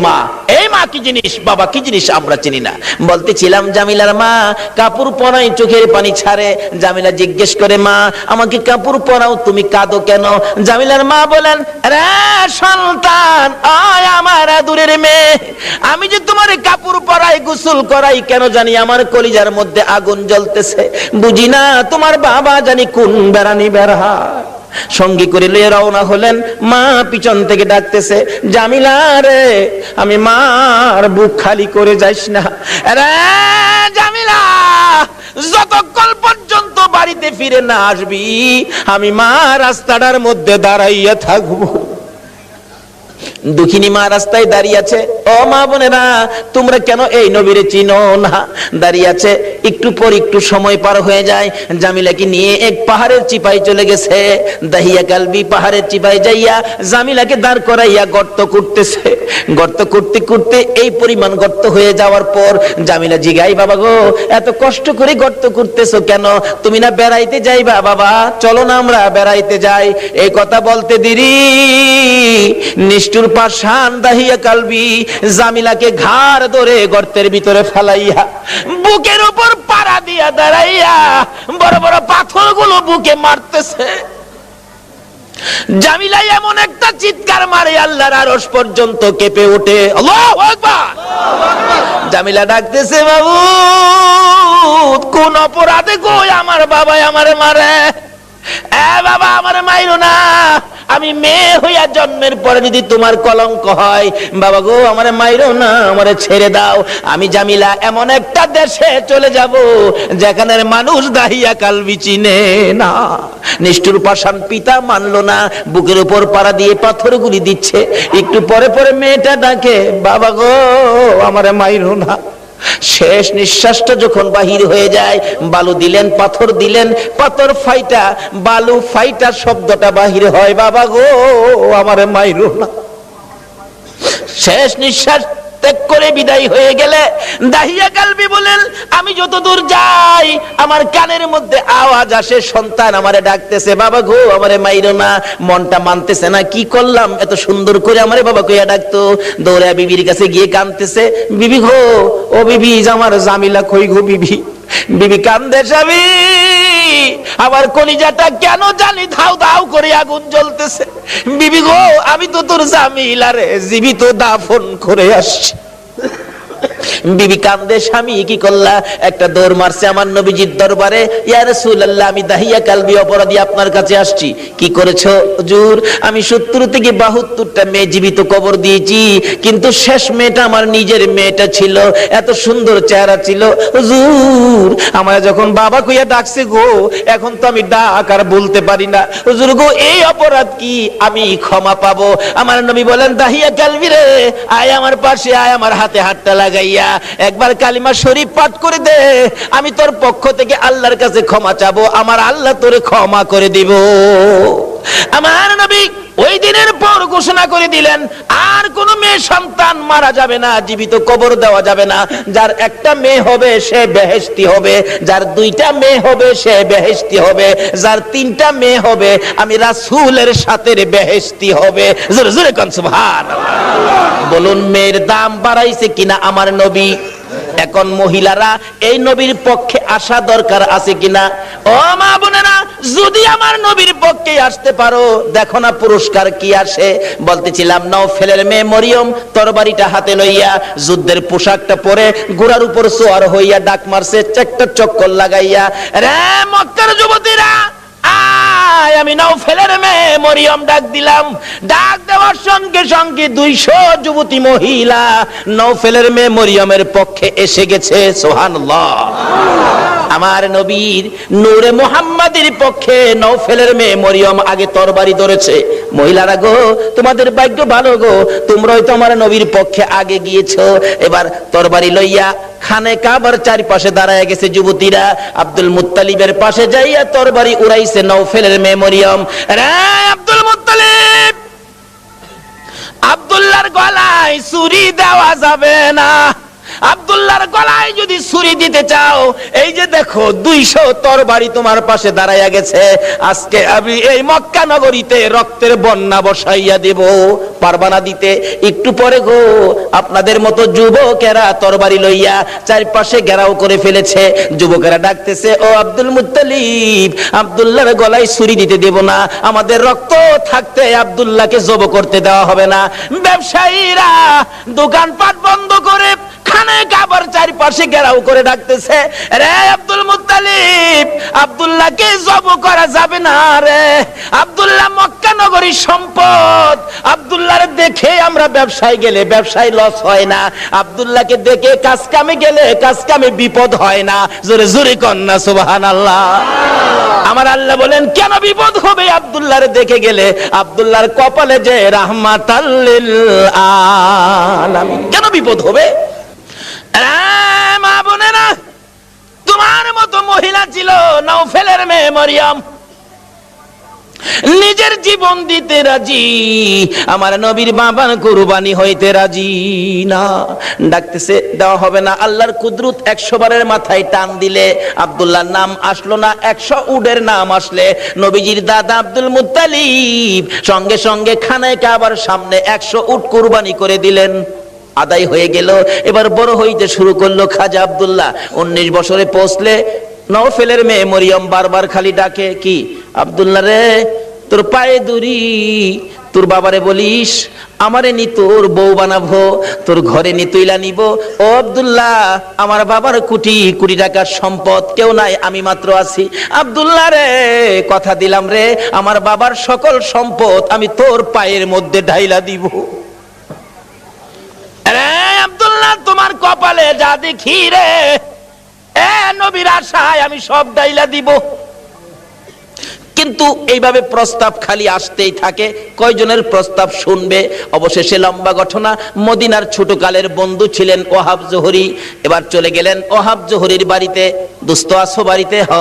মা কি জিনিস, বাবা কি জিনিস আমরা চিনি না। বলতেছিলাম জামিলার মা কাপড় পরাই, চোখের পানি ছাড়ে। জামিলা জিজ্ঞেস করে, মা আমাকে কাপড় পরাও, তুমি কাঁদো কেন? জামিলার মা বলেন, রে সন্তান, আয় আমার আদুরের মেয়ে, আমি যে তোমার কাপড় পরাই, গোসল করাই, কেন জানি আমার কলিজার মধ্যে আগুন জ্বলতেছে, বুঝি না তোমার বাবা জানি কোন বেড়ানি বেড়া। সঙ্গী করে লিয়ে রওনা হলেন। মা পিছন থেকে ডাকতেছে, জামিলা রে, আমি মার বুক খালি করে যাইস না রে জামিলা, যতক্ষণ পর্যন্ত বাড়িতে ফিরে না আসবি আমি মা রাস্তাটার মধ্যে দাঁড়াইয়া থাকবো। দুঃখিনী মা রাস্তায় দাঁড়িয়ে আছে। ও মা বোনেরা, তোমরা কেন এই নবীরে চিনো না? দাঁড়িয়ে আছে। একটু পর একটু সময় পার হয়ে যায়, জামিলাকে নিয়ে এক পাহাড়ের চিপায় চলে গেছে। দাহিয়া কালবি পাহাড়ের চিপায় যাইয়া জামিলাকে দাঁড় করাইয়া গর্ত করতেছে। গর্ত করতে করতে এই পরিমাণ গর্ত হয়ে যাওয়ার পর জামিলা জিগাই, বাবা গো এত কষ্ট করে গর্ত করতেছো কেন? তুমি না বেড়াইতে যাইবা? বাবা চলো না আমরা বেড়াইতে যাই। এই কথা বলতে দেরি নিষ্ঠুর পাষাণ দাহিয়া কালবি জামিলাকে ঘাড় ধরে গর্তের ভিতরে ফেলাইয়া বুকের উপর পাড়া দিয়া দাঁড়াইয়া বড় বড় পাথরগুলো বুকে মারতেছে। জামিলা এমন একটা চিৎকার মারে আল্লাহর আরশ পর্যন্ত কেঁপে ওঠে। আল্লাহু আকবার। জামিলা ডাকতেছে, বাবু কোন অপরাধে গো আমার বাবা আমারে মারে? বাবা আমারে মাইরো না, আমি মেয়ে হইয়া জন্মের পরে যদি তোমার কলঙ্ক হয়, বাবা গো আমারে মাইরো না, আমারে ছেড়ে দাও। আমি জামিলা এমন একটা দেশে চলে যাব যেখানের মানুষ দাহিয়া কালবি চিনে না। নিষ্ঠুর পাষাণ পিতা মানলো না, বুকের উপর পাড়া দিয়ে পাথরগুলি দিচ্ছে। একটু পরে পরে মেয়েটা ডাকে, বাবা গো আমারে মাইরো না। শেষ নিঃশ্বাসটা যখন বাহির হয়ে যায়, বালু দিলেন, পাথর দিলেন, পাথর ফাইটা বালু ফাইটা শব্দটা বাহির হয়, বাবা গো আমারে মাইরো না। শেষ নিঃশ্বাস ত্যাগ করে বিদায় হয়ে গেলে দাহিয়া কালবি বলেন, আমি যত দূর যাই আমার কানের মধ্যে আওয়াজ আসে, সন্তান আমারে ডাকতেছে, বাবা গো আমারে মাইরো না। মনটা মানতেছে না, কি করলাম, এত সুন্দর করে আমারে বাবা কইয়া ডাকতো। দৌড়া বিবির কাছে গিয়ে কাঁদতেছে, বিবি গো, ও বিবি আমার জামিলা কই গো বিবি? বিবি কান্দে, স্বামী আমার কলিজাটা কেন জানি ধাউ ধাউ করে আগুন জ্বলতেছে। বিবি গো আমি তো তোর জামিলারে জীবিত দাফন করে আসছি। বিবি কান্দে, স্বামী কি করলা? একটা দৌড় মারছে আমার নবীজির দরবারে, ইয়া রাসূলুল্লাহ আমি দাহিয়া কালবি অপরাধী আপনার কাছে আসছি। কি করেছো হুজুর? আমি 70 থেকে 72টা মেয়ে জীবিত কবর দিয়েছি, কিন্তু শেষ মেয়েটা আমার নিজের মেয়েটা ছিল, এত সুন্দর চেহারা ছিল হুজুর, আমার যখন বাবা কইয়া ডাকছে গো, এখন তো আমি ডাক আর বলতে পারি না হুজুর গো, এই অপরাধ কি আমি ক্ষমা পাবো? আমার নবী বলেন, দাহিয়া কালবি রে আয় আমার পাশে আয়, আমার হাতে হাতটা লাগাইয়া একবার কালিমা শরীফ পাঠ করে দে, আমি তোর পক্ষ থেকে আল্লাহর কাছে ক্ষমা চাবো, আমার আল্লাহ তোরে ক্ষমা করে দিব। আমার নবী ওই দিনের পর ঘোষণা করে দিলেন, আর কোন মেয়ে সন্তান মারা যাবে না, জীবিত কবর দেওয়া যাবে না। যার একটা মেয়ে হবে সে বেহেশতি হবে, যার দুইটা মেয়ে হবে সে বেহেশতি হবে, যার তিনটা মেয়ে হবে আমি রাসূলের সাথে বেহেশতি হবে। জোরে জোরে কোন সুবহানাল্লাহ। বলুন মেয়ের দাম বাড়াইছে কিনা আমার নবী? এখন মহিলারা এই নবীর পক্ষে আসা দরকার আছে কিনা? ও মা বোনেরা, যদি আমার নবীর পক্ষে আসতে পারো, দেখো না পুরস্কার কি আসে। বলতেছিলাম নওফেলের মেয়ে মরিয়ম তরবারিটা হাতে লইয়া যুদ্ধের পোশাকটা পরে ঘোড়ার উপর সওয়ার হইয়া ডাক মারছে একটা চক্কর লাগাইয়া, রে মক্কার যুবতীরা আয়, আমি নওফেলের মেয়ে মরিয়ম ডাক দিলাম। ডাক দেওয়ার সঙ্গে সঙ্গে 200 যুবতী মহিলা নওফেলের মেয়ে মরিয়মের পক্ষে এসে গেছে। সুবহানাল্লাহ। আমার নবীর নূরে মুহাম্মাদের পক্ষে নওফেলের মেয়ে মরিয়ম আগে তরবারি ধরেছে। মহিলারা গো, তোমাদের ভাগ্য ভালো গো, তোমরাই তো আমার নবীর পক্ষে আগে গিয়েছো। এবার তরবারি লইয়া খানে কাবার চারপাশে দাঁড়ায় গেছে যুবতীরা। আব্দুল মুত্তালিবের পাশে যাইয়া তরবারি উড়াইছে নওফেলের মেয়ে মরিয়ম। রে আব্দুল মুত্তালিব, আব্দুল্লাহর গলায় ছুরি দেওয়া যাবে না। আব্দুল্লাহর গলায় যদি ছুরি দিতে চাও, এই যে দেখো 200 তরবারি তোমার পাশে দাঁড়াইয়া গেছে, আজকে আমি এই মক্কা নগরীতে রক্তের বন্যা বসাইয়া দেব। পারবা না দিতে? একটু পরে গো আপনাদের মতো যুবকেরা তরবারি লইয়া চারপাশে ঘেরাও করে ফেলেছে। যুবকেরা ডাকতেছে, ও আব্দুল মুত্তালিব, আব্দুল্লাহর গলায় ছুরি দিতে দেব না, আমাদের রক্ত থাকতে আব্দুল্লাহকে জব করতে দেওয়া হবে না। ব্যবসায়ীরা দোকানপাট বন্ধ করে খানে কাবার চারপাশে ঘেরাও করে ডাকতেছে, রে আব্দুল মুত্তালিব, আব্দুল্লাহকে জব করা যাবে না রে, আব্দুল্লাহ মক্কা নগরীর সম্পদ, আব্দুল্লাহর দেখে আমরা ব্যবসায় গেলে ব্যবসায় লস হয় না, আব্দুল্লাহকে দেখে কাজ কামে গেলে কাজ কামে বিপদ হয় না। জোরে জোরে কন্যা সুবহানাল্লাহ। আমার আল্লাহ বলেন, কেন বিপদ হবে আব্দুল্লাহর দেখে গেলে? আব্দুল্লাহর কপালে যে রাহমাতাল লিল আলামিন, কেন বিপদ হবে? মা বোনেরা, তোমার মতো মহিলা ছিল নওফেলের মেয়ে মরিয়ম, নিজের জীবন দিতে রাজি, আমার নবীর বাবার কুরবানি হইতে রাজি না। ডাকতেছে, দেওয়া হবে না। আল্লাহর কুদরত 100 বারের মাথায় টান দিলে আব্দুল্লাহর নাম আসলো না, 100 উটের নাম আসলে নবীজির দাদা আব্দুল মুত্তালিব সঙ্গে সঙ্গে খানায় কাবার সামনে 100 উট কুরবানি করে দিলেন। আদায় হয়ে গেল। এবার বড় হইতে শুরু করলো খাজা আব্দুল্লাহ। 19 বছরে পৌঁছলে নওফেলের মেয়ে মরিয়ম বারবার খালি ডাকে, কি আব্দুল্লাহ রে, তোর পায়ে দড়ি, তোর বাবারে বলিস আমারে নি তোর বউ বানাবো, তোর ঘরে নি তুইলা নিব। ও আব্দুল্লাহ, আমার বাবার কোটি কোটি টাকার সম্পদ, কেউ নাই, আমি মাত্র আছি। আব্দুল্লাহ রে, কথা দিলাম রে, আমার বাবার সকল সম্পদ আমি তোর পায়ের মধ্যে ঢাইলা দিব। আব্দুল্লাহ, তোমার কপালে যা দেখি রে, এ নবীর আশায় আমি সব ডাইলা দিব। কিন্তু এইভাবে প্রস্তাব খালি আসতেই থাকে। কয়জনের প্রস্তাব শুনবে? অবশেষে লম্বা ঘটনা। মদিনার ছোটকালের বন্ধু ছিলেন ওহাব জোহরি। এবার চলে গেলেন ওহাব জোহরির বাড়িতে। দোস্ত আছো বাড়িতে? হ,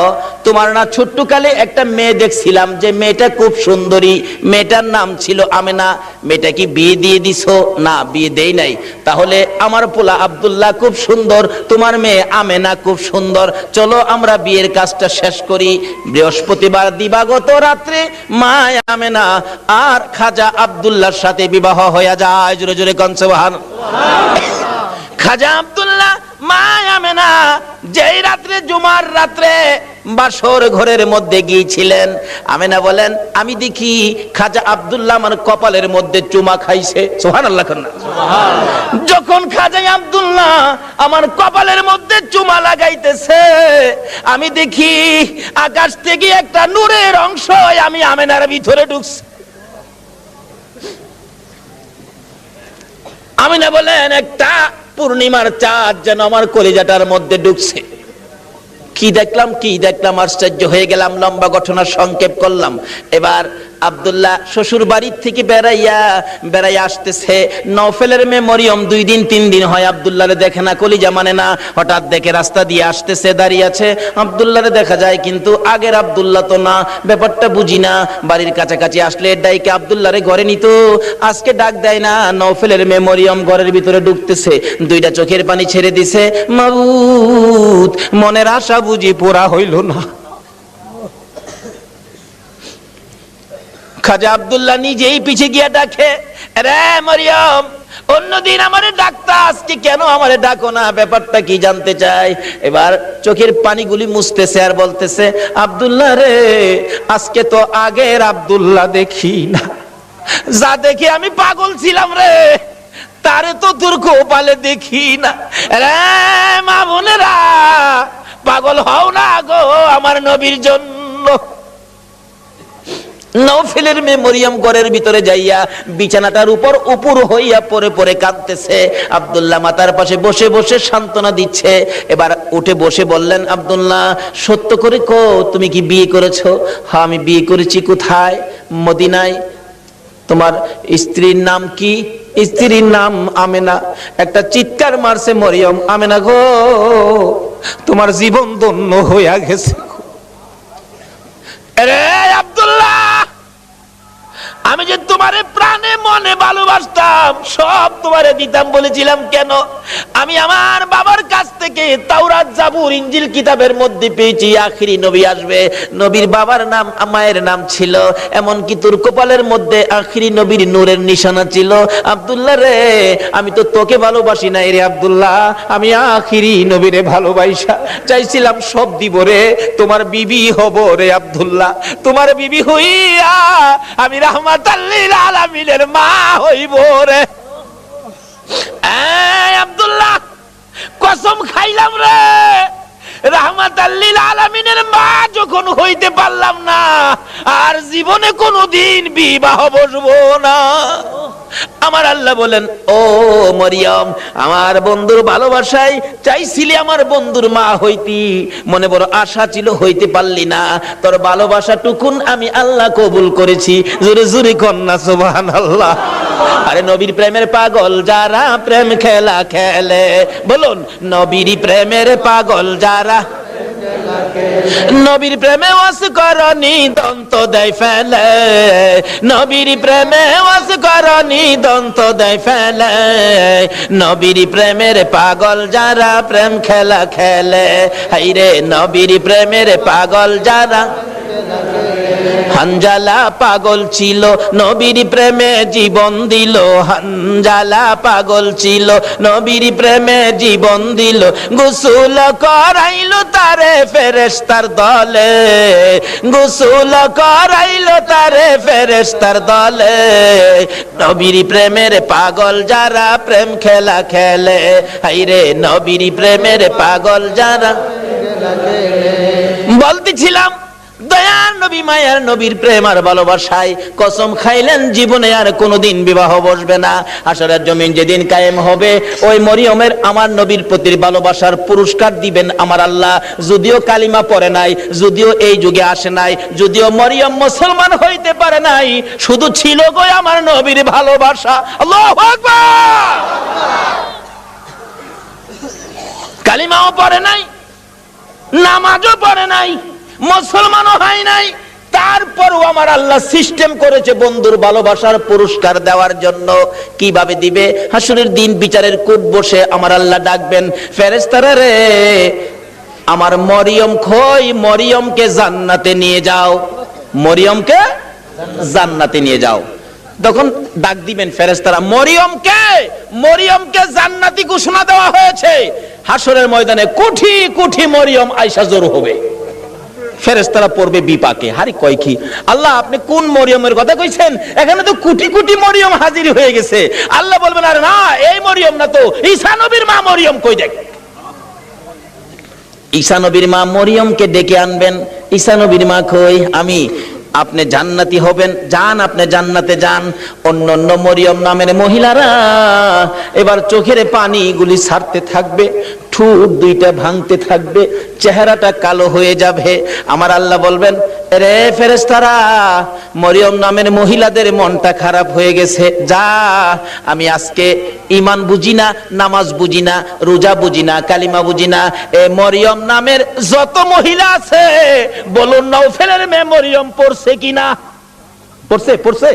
তোমার না ছোট্টকালে একটা মেয়ে দেখছিলাম, যে মেয়েটা খুব সুন্দরী, মেয়েটার নাম ছিল আমেনা, মেয়েটা কি বিয়ে দিয়ে দিছো? না, বিয়ে দেই নাই। তাহলে আমার পোলা আব্দুল্লাহ খুব সুন্দর, তোমার মেয়ে আমেনা খুব সুন্দর, চলো আমরা বিয়ের কাজটা শেষ করি। বৃহস্পতিবার দিবাগত রাত্রে মা আমেনা আর খাজা আব্দুল্লাহর সাথে বিবাহ হয়ে যায়। জোরে জোরে কোন সুবহানাল্লাহ। খাজা আব্দুল্লাহ মা আমেনা যেই রাত্রে জুমার রাত্রে বাসর ঘরের মধ্যে গিয়েছিলেন, আমেনা বলেন, আমি দেখি খাজা আব্দুল্লাহ আমার কপালের মধ্যে চুমা খাইছে। সুবহানাল্লাহ। যখন খাজা আব্দুল্লাহ আমার কপালের মধ্যে চুমা লাগাইতেছে, আমি দেখি আকাশ থেকে একটা নূরের অংশ আমি আমেনার ভিতরে ঢুকছে। আমেনা বলেন, একটা পূর্ণিমার চাঁদ যেন আমার কলিজাটার মধ্যে ঢুকছে। কি দেখলাম আশ্চর্য হয়ে গেলাম। লম্বা ঘটনা সংক্ষেপ করলাম। এবার আব্দুল্লাহ শ্বশুর বাড়ির থেকে বেড়াইয়া আসতেছে। নওফেলের মেয়ে মরিয়ম 2 দিন 3 দিন হয় আব্দুল্লাহরে দেখে না, কলিজা মানে না। হঠাৎ দেখে রাস্তা দিয়ে আসতেছে, দাঁড়িয়ে আছে, আব্দুল্লাহরে দেখা যায় কিন্তু আগের আব্দুল্লাহ তো না। ব্যাপারটা বুঝি না, বাড়ির কাছাকাছি আসলে ডাইকে আব্দুল্লাহরে ঘরে নিত, আজকে ডাক দেয় না। নওফেলের মেয়ে মরিয়ম ঘরের ভিতরে ঢুকতেছে, 2টা চোখের পানি ছেড়ে দিছে, মাবুদ মনের আশা বুঝি পুরা হইল না। খাজা আব্দুল্লাহ নিজেই পিছে গিয়া ডাকে, রে মরিয়ম, অন্যদিন আমারে ডাকতা, আজকে কেন আমারে ডাকো না? ব্যাপারটা কি জানতে চাই। এবার চোখের পানিগুলি মুছতেছে আর বলতেছে, আব্দুল্লাহ রে, আজকে তো আগের আব্দুল্লাহ দেখি না, যা দেখে আমি পাগল ছিলাম রে, তারে তো তোর কপালে দেখি না। রে মা বোনেরা, পাগল হও না গো আমার নবীর জন্য। নওফেলের মেয়ে মরিয়ম ঘরের ভিতরে যাইয়া বিছানাটার উপর উপর হইয়া পরে পরে কাঁদতেছে। আব্দুল্লাহ মাতার পাশে বসে বসে সান্ত্বনা দিচ্ছে। এবার উঠে বসে বললেন, আব্দুল্লাহ সত্য করে কো, তুমি কি বিয়ে করেছো? হ্যাঁ আমি বিয়ে করেছি। কোথায়? মদিনায়। তোমার স্ত্রীর নাম কি? স্ত্রীর নাম আমেনা। একটা চিৎকার মারছে মরিয়ম, আমেনা গো, তোমার জীবন ধন্য হইয়া গেছে। রে আব্দুল্লাহ, আমি যে তোমারে প্রাণে মনে ভালোবাসতাম, সব তোমারে দিতাম বলেছিলাম কেন? আমি আমার বাবার কাছ থেকে তাওরাত, জাবুর, ইনজিল কিতাবের মধ্যে পেয়েছি আখিরি নবী আসবে। নবীর বাবার নাম, মায়ের নাম ছিল, এমনকি তোর কপালের মধ্যে আখিরি নবীর নূরের নিশানা ছিল। আব্দুল্লাহ রে, আমি তো তোকে ভালোবাসি নাই রে আব্দুল্লাহ, আমি আখিরি নবীরে ভালোবাসা চাইছিলাম, সব দিব রে, তোমার বিবি হব রে আব্দুল্লাহ, তোমার বিবি হইয়া আমি রাহমাতাল লিল আলামিনের মা হইব রে। আব্দুল্লাহ কসম খাইলাম রে, রাহমাতাল লিল আলামিনের মা যখন হইতে পারলাম না, আর জীবনে কোনোদিন বিবাহ বসবো না। আমার আল্লাহ বলেন, ও মরিয়ম, আমার বন্ধুর ভালোবাসায় চাইছিলি আমার বন্ধুর মা হইতি, মনে বড় আশা ছিল, হইতে পারলি না, তোর ভালোবাসা টুকুন আমি আল্লাহ কবুল করেছি। জোরে জোরে কন্যা সুবহানাল্লাহ। আরে নবীর প্রেমের পাগল যারা প্রেম খেলা খেলে, বলুন নবীর প্রেমের পাগল যারা, নবীর প্রেমে ওয়াস করনি দন্ত দেয় ফেলে, নবীর প্রেমে ওয়াস করনি দন্ত দেয় ফেলে, নবীর প্রেমের পাগল যারা প্রেম খেলা খেলে, হাইরে নবীর প্রেমের পাগল যারা। হানজালা পাগল ছিল, নবীর প্রেমে জীবন দিল, হানজালা পাগল ছিল, নবীর প্রেমে জীবন দিল, গোসল করাইলো তারে ফেরেশতার দলে, গোসল করাইলো তারে ফেরেশতার দলে, নবীর প্রেমের পাগল যারা প্রেম খেলা খেলে, হাইরে নবীর প্রেমের পাগল যারা। বলতেছিলাম দয়ার নবী, মায়ার নবীর প্রেম আর ভালোবাসায় কসম খাইলেন জীবনে আর কোনোদিন বিবাহ বসবে না। হাসরের জমিন যেদিন কায়েম হবে, ওই মরিয়মের আমার নবীর প্রতি ভালোবাসার পুরস্কার দিবেন আমার আল্লাহ। যদিও কালিমা পড়ে নাই, যদিও এই যুগে আসে নাই, যদিও মরিয়ম মুসলমান হইতে পারে নাই, শুধু ছিল গো আমার নবীর ভালোবাসা। আল্লাহু আকবার। কালিমাও পড়ে নাই, নামাজও পড়ে নাই, মুসলমানও হয় নাই, তারপরও আমার আল্লাহ সিস্টেম করেছে বন্ধুর ভালোবাসার পুরস্কার দেওয়ার জন্য। কিভাবে দিবে? হাসরের দিন বিচারের কোর্ট বসে আমার আল্লাহ ডাকবেন, ফেরেশতারা রে, আমার মরিয়ম কই, মরিয়মকে জান্নাতে নিয়ে যাও, মরিয়মকে জান্নাতে নিয়ে যাও। তখন ডাক দিবেন ফেরেশতারা, মরিয়মকে, মরিয়মকে জান্নাতি ঘোষণা দেওয়া হয়েছে। হাসরের ময়দানে কোটি কোটি মরিয়ম আয়েশা জড়ো হবে, ফেরেশতারা পড়বে বিপাকে, হারি কয় কি আল্লাহ আপনি কোন মরিয়মের কথা কইছেন? এখানে তো কোটি কোটি মরিয়ম হাজির হয়ে গেছে। আল্লাহ বলবেন, আরে না, এই মরিয়ম না তো, ঈসা নবীর মা মরিয়ম কই দেখ। ঈসা নবীর মা মরিয়মকে ডেকে আনবেন। ঈসা নবীর মা কই? আমি আপনি জান্নাতি হবেন, যান আপনি জান্নাতে যান। অন্য মরিয়ম নামের মহিলারা এবার চোখের পানিগুলি ছাড়তে থাকবে, ঠোঁট দুইটা ভাঙতে থাকবে, চেহারাটা কালো হয়ে যাবে। আমার আল্লাহ বলবেন, রে ফেরেশতারা, মরিয়ম নামের মহিলাদের মনটা খারাপ হয়ে গেছে, যা আমি আজকে ঈমান বুঝি না, নামাজ বুঝি না, রোজা বুঝি না, কালিমা বুঝি না, এ মরিয়ম নামের যত মহিলা আছে বলুন নওফেলের মেয়ে মরিয়ম পড়ছে কিনা? পড়ছে।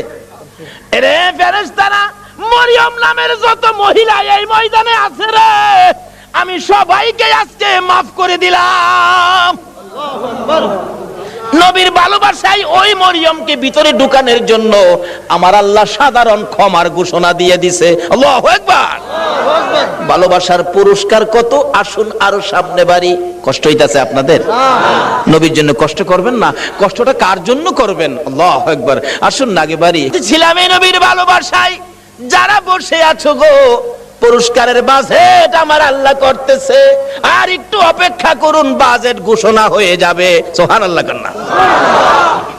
রে ফেরেশতারা, মরিয়ম নামের যত মহিলা এই ময়দানে আছে রে, আমি সবাইকে আজকে মাফ করে দিলাম। নবীর ভালোবাসায় ওই মরিয়মকে ভিতরে ঢুকানোর জন্য আমার আল্লাহ সাধারণ ক্ষমার ঘোষণা দিয়ে দিছে। আল্লাহু আকবার। ভালোবাসার পুরস্কার কত, আসুন আরো সামনে বাড়ি। কষ্ট হইতাছে আপনাদের? নবীর জন্য কষ্ট করবেন না, কষ্টটা কার জন্য করবেন? আল্লাহু আকবার। আসুন না আগে বাড়ি। ছিলাম এই নবীর ভালোবাসায়। যারা বসে আছো গো, পুরস্কারের বাজেট আমার আল্লাহ করতেছে, আর একটু অপেক্ষা করুন, বাজেট ঘোষণা হয়ে যাবে। সুবহানাল্লাহ কান্না।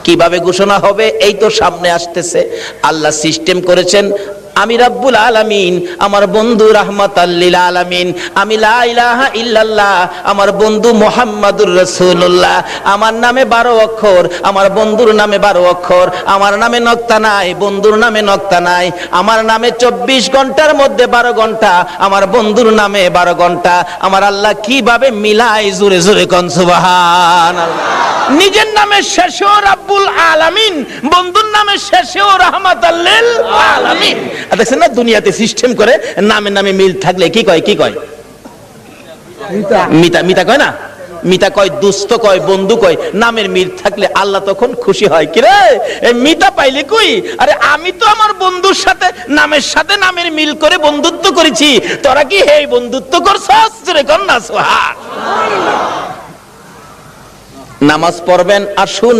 কিভাবে ঘোষণা হবে? এই তো সামনে আসতেছে। আল্লাহ সিস্টেম করেছেন, আমি রাব্বুল আলামিন, আমার বন্ধু রাহমাতাল লিল আলামিন, আমি লা ইলাহা ইল্লাল্লাহ, আমার বন্ধু মুহাম্মাদুর রাসূলুল্লাহ, আমার নামে 12 অক্ষর, আমার বন্ধুর নামে 12 অক্ষর, আমার নামে নক্তা নাই, বন্ধুর নামে নক্তা নাই, আমার নামে 24 ঘন্টার মধ্যে 12 ঘন্টা, আমার বন্ধুর নামে 12 ঘন্টা। আমার আল্লাহ কিভাবে মিলাই, জোরে জোরে কোন সুবহানাল্লাহ। নিজের নামে শেষেও রাব্বুল আলামিন, বন্ধুর নামে শেষেও রাহমাতাল লিল আলামিন। দেখছেন না, দুনিয়াতে সিস্টেম করে নামে নামে মিল থাকলে কি কয়? মিতা কয় না? মিতা কয়, দুস্থ কয়, বন্ধু কয়। নামের মিল থাকলে আল্লাহ তখন খুশি হয়। কি রে, মিতা পাইলে কই? আরে আমি তো আমার বন্ধুর সাথে নামের মিল করে বন্ধুত্ব করেছি, তোরা কি হে বন্ধুত্ব করছস? রে কন্যা সুবহানাল্লাহ। নামাজ পড়বেন, আসুন,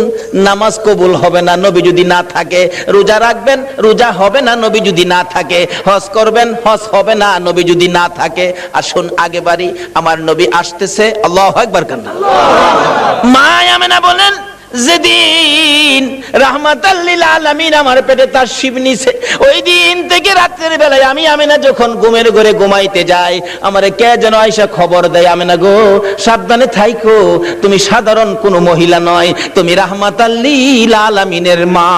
নামাজ কবুল হবে না নবী যদি না থাকে। রোজা রাখবেন, রোজা হবে না নবী যদি না থাকে। হজ করবেন, হজ হবে না নবী যদি না থাকে। আসুন আগে বাড়ি, আমার নবী আসতেছে। আল্লাহু আকবার কান্না। মা আমেনা বলেন, যেদিন রাহমাতাল লিল আলামিন আমার পেটে তার শিব নিছে, ওই দিন থেকে রাতের বেলায় আমি আমেনা যখন ঘুমের ঘরে ঘুমাইতে যাই, আমারে কে যেন আয়েশা খবর দেয়, আমেনা গো সাবধানে থাইকো, তুমি সাধারণ কোনো মহিলা নয়, তুমি রাহমাতাল লিল আলামিনের মা।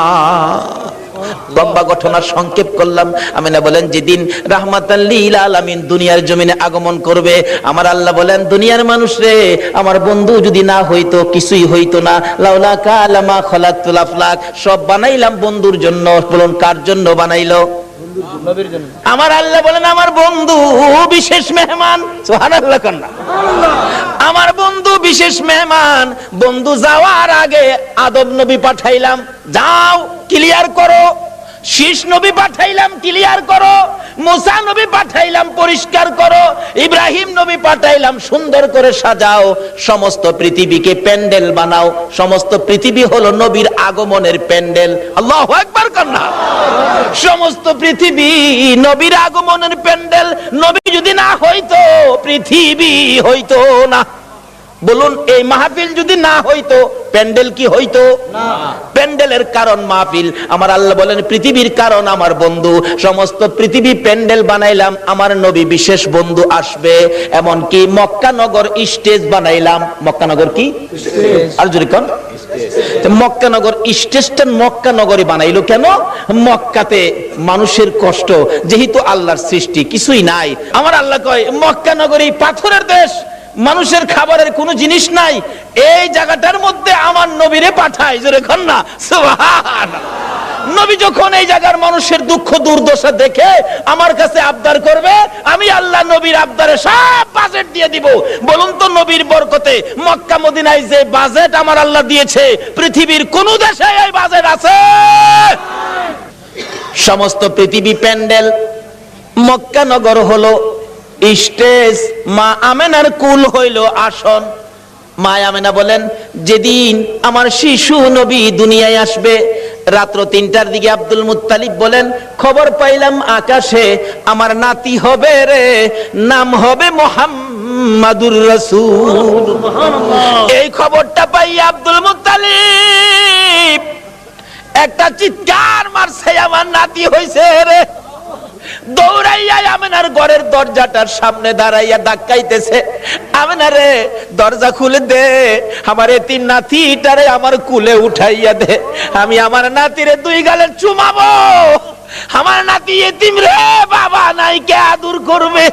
লম্বা ঘটনা সংক্ষেপ করলাম। আমিনা বলেন, যেদিন রাহমাতাল লিল আলামিন দুনিয়ার জমিনে আগমন করবে, আমার আল্লাহ বলেন, দুনিয়ার মানুষ রে, আমার বন্ধু যদি না হইতো কিছুই হইতো না। লাউলা কালামা খালাকতুল আফলাক, সব বানাইলাম বন্ধুর জন্য। বলুন কার জন্য বানাইলো? আমার আল্লাহ বলেন, আমার বন্ধু বিশেষ মেহমান। সুবহানাল্লাহ কান্না। আমার বন্ধু বিশেষ মেহমান। বন্ধু যাওয়ার আগে আদম নবী পাঠাইলাম, যাও ক্লিয়ার করো। শীষ নবী পাঠাইলাম, ক্লিয়ার করো। মুসা নবী পাঠাইলাম, পরিষ্কার করো। ইব্রাহিম নবী পাঠাইলাম, সুন্দর করে সাজাও। সমস্ত পৃথিবীকে প্যান্ডেল বানাও। সমস্ত পৃথিবী হলো নবীর আগমনের প্যান্ডেল। আল্লাহু আকবার কান্না। সমস্ত পৃথিবী নবীর আগমনের প্যান্ডেল। নবী যদি না হইতো পৃথিবী হইতো না। বলুন, এই মাহফিল যদি না হইতো প্যান্ডেল কি হইতো? না। প্যান্ডেলের কারণ মাহফিল। আমার আল্লাহ বলেন, পৃথিবীর কারণ আমার বন্ধু। সমস্ত পৃথিবী প্যান্ডেল বানাইলাম, আমার নবী বিশেষ বন্ধু আসবে। এমন কি মক্কা নগর স্টেজ বানাইলাম। মক্কা নগর কি? আর জোরে কোন? মক্কা নগর স্টেজটা মক্কা নগরী বানাইলো কেন? মক্কাতে মানুষের কষ্ট, যেহেতু আল্লাহর সৃষ্টি কিছুই নাই। আমার আল্লাহ কয়, মক্কা নগরী পাথরের দেশ, মানুষের খাবারের কোনো জিনিস নাই, এই জায়গাটার মধ্যে আমার নবীরে পাঠায়। জোরে কোন না সুবহানাল্লাহ। নবী যখন এই জায়গার মানুষের দুঃখ দুর্দশা দেখে আমার কাছে আবদার করবে, আমি আল্লাহ নবীর আবদারে সব বাজেট দিয়ে দিব। বলুন তো, নবীর বরকতে মক্কা মদিনায় যে বাজেট আমার আল্লাহ দিয়েছে, পৃথিবীর কোন দেশে এই বাজেট আছে? সমস্ত পৃথিবী প্যান্ডেল, মক্কা নগর হলো স্টেজ, মা আমেনার কুল হইল আসন। মা আমেনা বলেন, যেদিন আমার শিশু নবী দুনিয়ায় আসবে, রাত্র 3টার দিকে আব্দুল মুত্তালিব বলেন, খবর পাইলাম আকাশে আমার নাতি হবে রে, নাম হবে মুহাম্মাদুর রাসূল। এই খবরটা পাই আব্দুল মুত্তালিব একটা চিৎকার মারছে, আমার নাতি হইছে রে। দৌড়াইয়া আমেনার ঘরের দরজাটার সামনে দাঁড়াইয়া ধাক্কাইতেছে, আমেনা রে দরজা খুলে দে, আমার এতিম নাতিটারে আমার কুলে উঠাইয়া দে, আমি আমার নাতিরে 2 গালে চুমাবো। আমার নাতি এতিম রে, বাবা নাই, কে আদর করবে?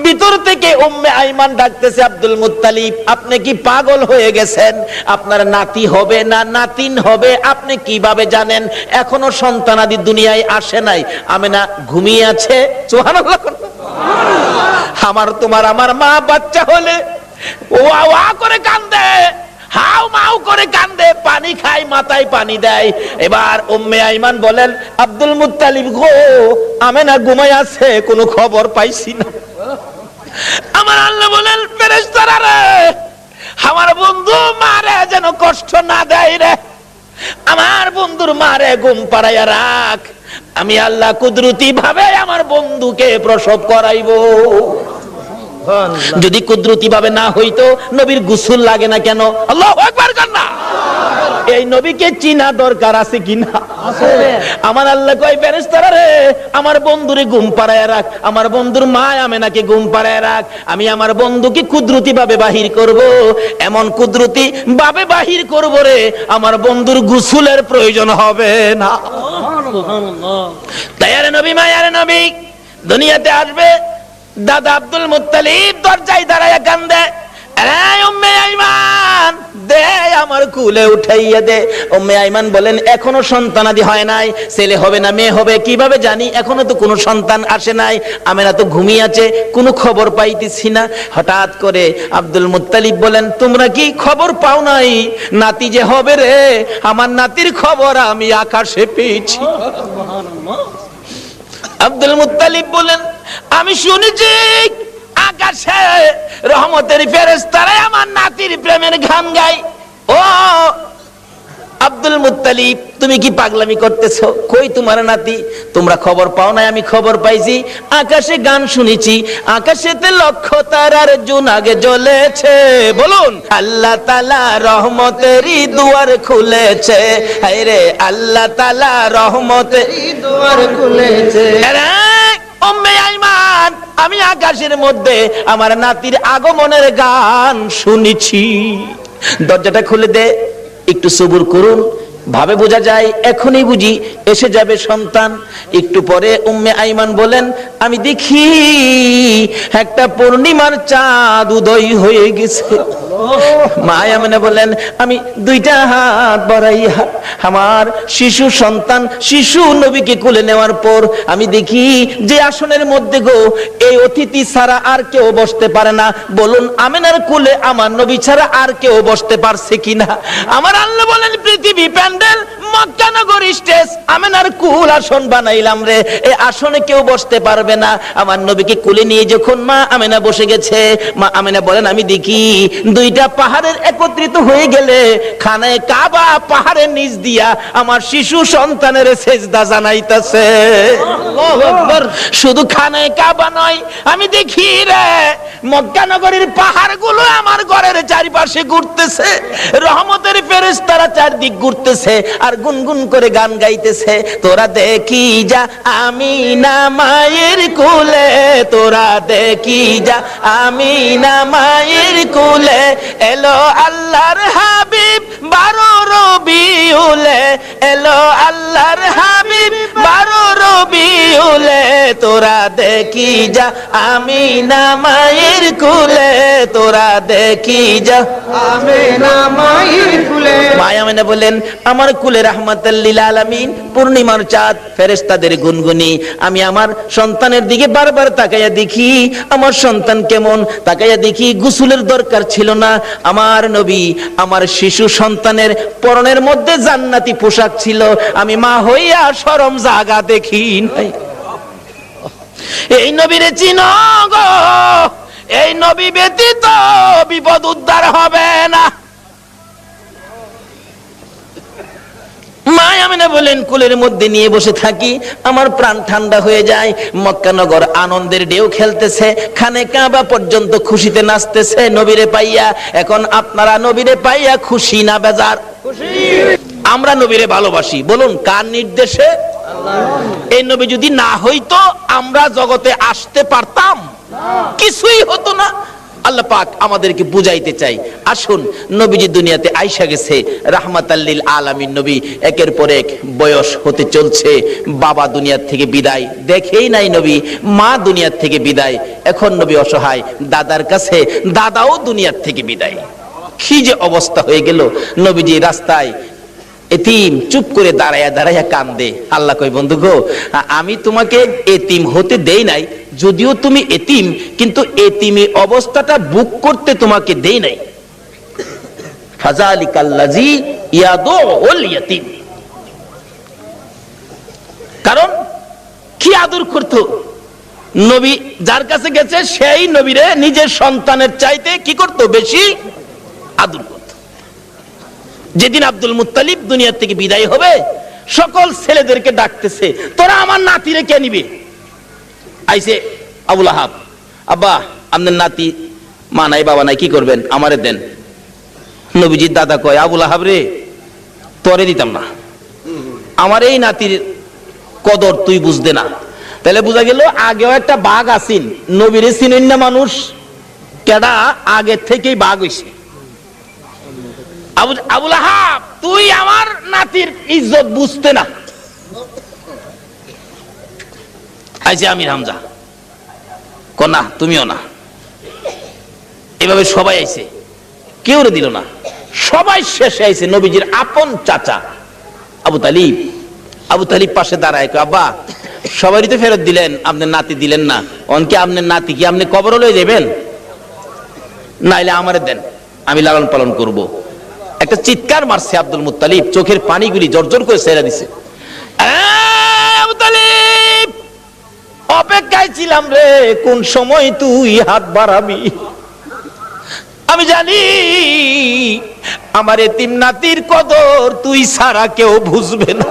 ভিতর থেকে উম্মে আইমান ডাকতেছে, আব্দুল মুত্তালিব আপনি কি পাগল হয়ে গেছেন? আপনার নাতি হবে না নাতিন হবে আপনি কিভাবে জানেন? এখনো সন্তানাদি দুনিয়ায় আসে নাই। আমেনা ঘুমিয়ে আছে। সুবহানাল্লাহ। আমার তোমার আমার মা বাচ্চা হলে ওয়া ওয়া করে কান্দে, হাউ মাউ করে কান্দে, পানি খায়, মাথায় পানি দেয়। এবার উম্মে আইমান বলেন, আব্দুল মুত্তালিব গো, আমেনা ঘুমায় আছে, কোনো খবর পাইছি না। আমার আল্লাহ বলেন, ফেরেশতারা রে, আমার বন্ধু মারে যেন কষ্ট না দেয় রে, আমার বন্ধুর মারে ঘুম পাড়াইয়া রাখ, আমি আল্লাহ কুদরতি ভাবে আমার বন্ধুকে প্রসব করাইবো। যদি কুদরতি ভাবে না হইতো নবীর গোসল লাগে না কেন? আল্লাহু আকবার কান্না। এই নবীকে চিনা দরকার আছে কিনা? আছে। আমার আল্লাহ কয়, ফেরেশতারা রে, আমার বন্ধুরে ঘুম পাড়ায় রাখ, আমার বন্ধুর মা আমেনাকে ঘুম পাড়ায় রাখ, আমি আমার বন্ধুকে কুদরতি ভাবে বাহির করব। এমন কুদরতি ভাবে বাহির করব রে, আমার বন্ধুর গোসলের প্রয়োজন হবে না। সুবহানাল্লাহ। তায়ারে নবী, মায়ারে নবী দুনিয়াতে আসবে। দাদা আব্দুল মুত্তালিব দরজায় দাঁড়ায়া কান্দে, উম্মে আইমান দে, আমার কুলে উঠাইয়া দে। উম্মে আইমান বলেন, এখনো সন্তানাদি হয় নাই, ছেলে হবে না মেয়ে হবে কিভাবে জানি, এখনো তো কোনো সন্তান আসে নাই, আমেনা তো ঘুমিয়ে আছে, কোনো খবর পাইতেছি না। হঠাৎ করে আব্দুল মুত্তালিব বলেন, তোমরা কি খবর পাও নাই নাতি যে হবে রে? আমার নাতির খবর আমি আকাশে পেয়েছি। আব্দুল মুত্তালিব বলেন, আমি শুনেছি আকাশে রহমতের ফেরেশতারা আমার নাতির প্রেমের গান গায়। ও আব্দুল মুত্তালিব, তুমি কি পাগলামি করতেছো? কই তোমার নাতি? তোমরা খবর পাও না? আমি খবর পাইছি, আকাশে গান শুনেছি, আকাশেতে লক্ষ তারার জোনাগে জ্বলেছে। বলুন, আল্লাহ তাআলা রহমতেরই দুয়ার খুলেছে, হায়রে আল্লাহ তাআলা রহমতেরই দুয়ার খুলেছে। উম্মে আইমান, আমি আকাশের মধ্যে আমার নাতির আগমনের গান শুনেছি। দরজাটা খুলে দে, একটু সবুর করুন, ভাবে বোঝা যায় এখনই বুঝি এসে যাবে সন্তান। একটু পরে উম্মে আইমান বলেন, আমি দেখি একটা পূর্ণিমার চাঁদ উদয় হয়ে গেছে। মা আমেনা বলেন, আমি 2টা হাত বাড়াইয়া আমার শিশু সন্তান শিশু নবীকে কোলে নেওয়ার পর আমি দেখি যে আসনের মধ্যে গো এই অতিথি ছাড়া আর কেউ বসতে পারে না। বলুন, আমেনার কোলে আমার নবী ছাড়া আর কেউ বসতে পারছে কিনা? আমার আল্লাহ বলেন, পৃথিবী প্যান্ডেল, মক্কা নগর স্টেজ, আমেনার কুল আসন বানাইলাম রে, এই আসনে কেউ বসতে পারবে না। আমার নবীকে কোলে নিয়ে যখন মা আমেনা বসে গেছে, মা আমেনা বলেন, আমি দেখি 2টা পাহাড়ের একত্রিত হয়ে গেলে খানায়ে কাবা পাহাড়ের নিচ দিয়া আমার শিশু সন্তানের সেজদা জানাইতেছে। আল্লাহু আকবার। শুধু খানায়ে কাবা নয়, আমি দেখি রে মক্কা নগরীর পাহাড়গুলো আমার ঘরের চারিপাশে ঘুরতেছে, রহমতের ফেরেশতারা চারদিক ঘুরতেছে আর গুনগুন করে গান গাইতেছে। তোরা দেখি যা আমিনা মায়ের কোলে, তোরা দেখি যা আমিনা মায়ের কোলে, এলো আল্লাহর হাবিব 12 রবিউলে, এলো আল্লাহর হাবিব 12 রবিউলে, তোরা দেখি যা আমিনা মায়ের কোলে, তোরা দেখি যা আমিনা মায়ের কোলে। মা আমিনা বলেন, আমার কোলে রাহমাতাল লিল আলামিন পূর্ণিমার চাঁদ, ফেরেশতাদের গুনগুনি। আমি আমার সন্তানের দিকে বারবার তাকাইয়া দেখি আমার সন্তান কেমন, তাকাইয়া দেখি গোসলের দরকার ছিল না। আমার নবী আমার শিশু সন্তানের পরনের মধ্যে জান্নাতি পোশাক ছিল, আমি মা হইয়া শরম জাগা দেখি নাই। এই নবীরে চিনো গো, এই নবী ব্যতীত বিপদ উদ্ধার হবে না। মা আমিনা বলেন, কুলের মধ্যে নিয়ে বসে থাকি, আমার প্রাণ ঠান্ডা হয়ে যায়। মক্কা নগর আনন্দের ঢেউ খেলতেছে, খানে কাবা পর্যন্ত খুশিতে নাচতেছে নবীরে পাইয়া। এখন আপনারা নবীরে পাইয়া খুশি না বেজার? খুশি। আমরা নবীরে ভালোবাসি, বলুন কার নির্দেশে? এই নবী যদি না হইতো আমরা জগতে আসতে পারতাম? কিছুই হতো না। আল্লাহ পাক আমাদেরকে বুঝাইতে চাই, আসুন নবীজি দুনিয়াতে আইসা গেছে রাহমাতাল লিল আলামিন নবী, একের পর এক বয়স হতে চলছে, বাবা দুনিয়ার থেকে বিদায়, দেখেই নাই নবী, মা দুনিয়ার থেকে বিদায়, এখন নবী অসহায়, দাদার কাছে, দাদাও দুনিয়ার থেকে বিদায়। কি যে অবস্থা হয়ে গেল, নবীজি রাস্তায় এতিম চুপ করে দাঁড়ায়া দাঁড়ায়া কান্দে। আল্লাহ কই, বন্ধু গো, আমি তোমাকে এতিম হতে দেই নাই, যদিও তুমি এতিম, কিন্তু এতিমি অবস্থাটা বুক করতে তোমাকে দেই নাই। ফাযালিকাল্লাযী ইয়াদুল ইয়াতীম, কারণ কি আদর করতো নবী, যার কাছে গেছে সেই নবীরে নিজের সন্তানের চাইতে কি করতো, বেশি আদর করতো। যেদিন আব্দুল মুত্তালিব দুনিয়া থেকে বিদায় হবে, সকল ছেলেদেরকে ডাকতেছে, তোরা আমার নাতিরে কে নিবে? আইছে আবুল আহাব, আব্বা আপনার নাতি, মা নাই বাবা নাই, কি করবেন, আমারে দেন। নবীজির দাদা কয়, আবুল আহাব রে, তোরে দিতাম না, আমার এই নাতির কদর তুই বুঝতে না। তাহলে বোঝা গেল আগেও একটা বাঘ আসিন, নবীরে চিনেন না মানুষ, কেডা আগে থেকেই বাঘ হইছে। আবুল আহাব, তুই আমার নাতির ইজ্জত বুঝতে না। আইছে আমির হামজা, কনা তুমিও না, এভাবে সবাই আইছে, কেউ দিল না, সবাই শেষে আইছে নবীজির আপন চাচা আবু তালিব। আবু তালিব পাশে দাঁড়ায়, আব্বা সবারই তো ফেরত দিলেন, আপনার নাতি দিলেন না, অনকে আপনার নাতি কি আপনি কবর লয়ে যাবেন? নাইলে আমারে দেন, আমি লালন পালন করব। একটা চিৎকার মারছে আব্দুল মুত্তালিব, চোখের পানিগুলি জর্জর করে ছেড়ে দিছে। আবু তালিব, অপেক্ষায় ছিলাম রে, কোন সময় তুই হাত বাড়াবি। আমি জানি আমার এতিম নাতির কদর তুই ছাড়া কেউ বুঝবে না।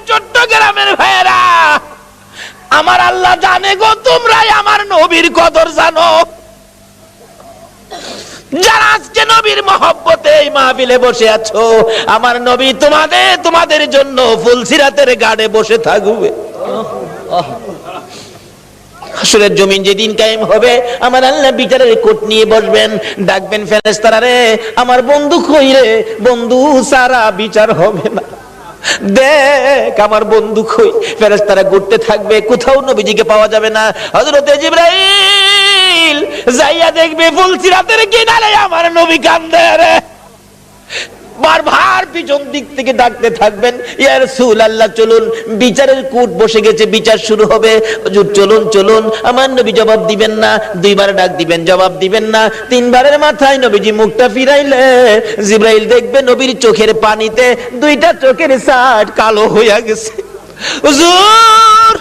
চট্টগ্রামের ভাইয়েরা, আমার আল্লাহ জানে গো, তোমরাই আমার নবীর কদর জানো। যারা আজকে নবীর মহব্বতে এই মাহফিলে বসে আছো, আমার নবী তোমাদের জন্য ফুলসিরাতের গাড়ে বসে থাকবে। হাসরের জমিন যেদিন কায়েম হবে, আমার আল্লাহ বিচারের কোট নিয়ে বসবেন, ডাকবেন ফেরেশতারা রে, আমার বন্ধু কই রে, বন্ধু সারা বিচার হবে না, দেখ আমার বন্ধু কই। ফেরেশতারা ঘুরতে থাকবে, কোথাও নবীজিকে পাওয়া যাবে না। হযরতে জিবরাইল যাইয়া দেখবে ফুলসিরাতের কিনারে আমার নবী কান্দে রে, বারবার পিছন দিক থেকে ডাকতে থাকবেন, ইয়া রাসূলুল্লাহ চলুন, বিচারের কোট বসে গেছে, বিচার শুরু হবে, হুজুর চলুন চলুন। আমার নবী জবাব দিবেন না, দুইবার ডাক দিবেন, জবাব দিবেন না, তিনবারের মাথায় নবীজি মুখটা ফিরাইলে জিবরাইল দেখবে নবীর চোখের পানিতে দুইটা চোখের সাইড কালো হইয়া গেছে। হুজুর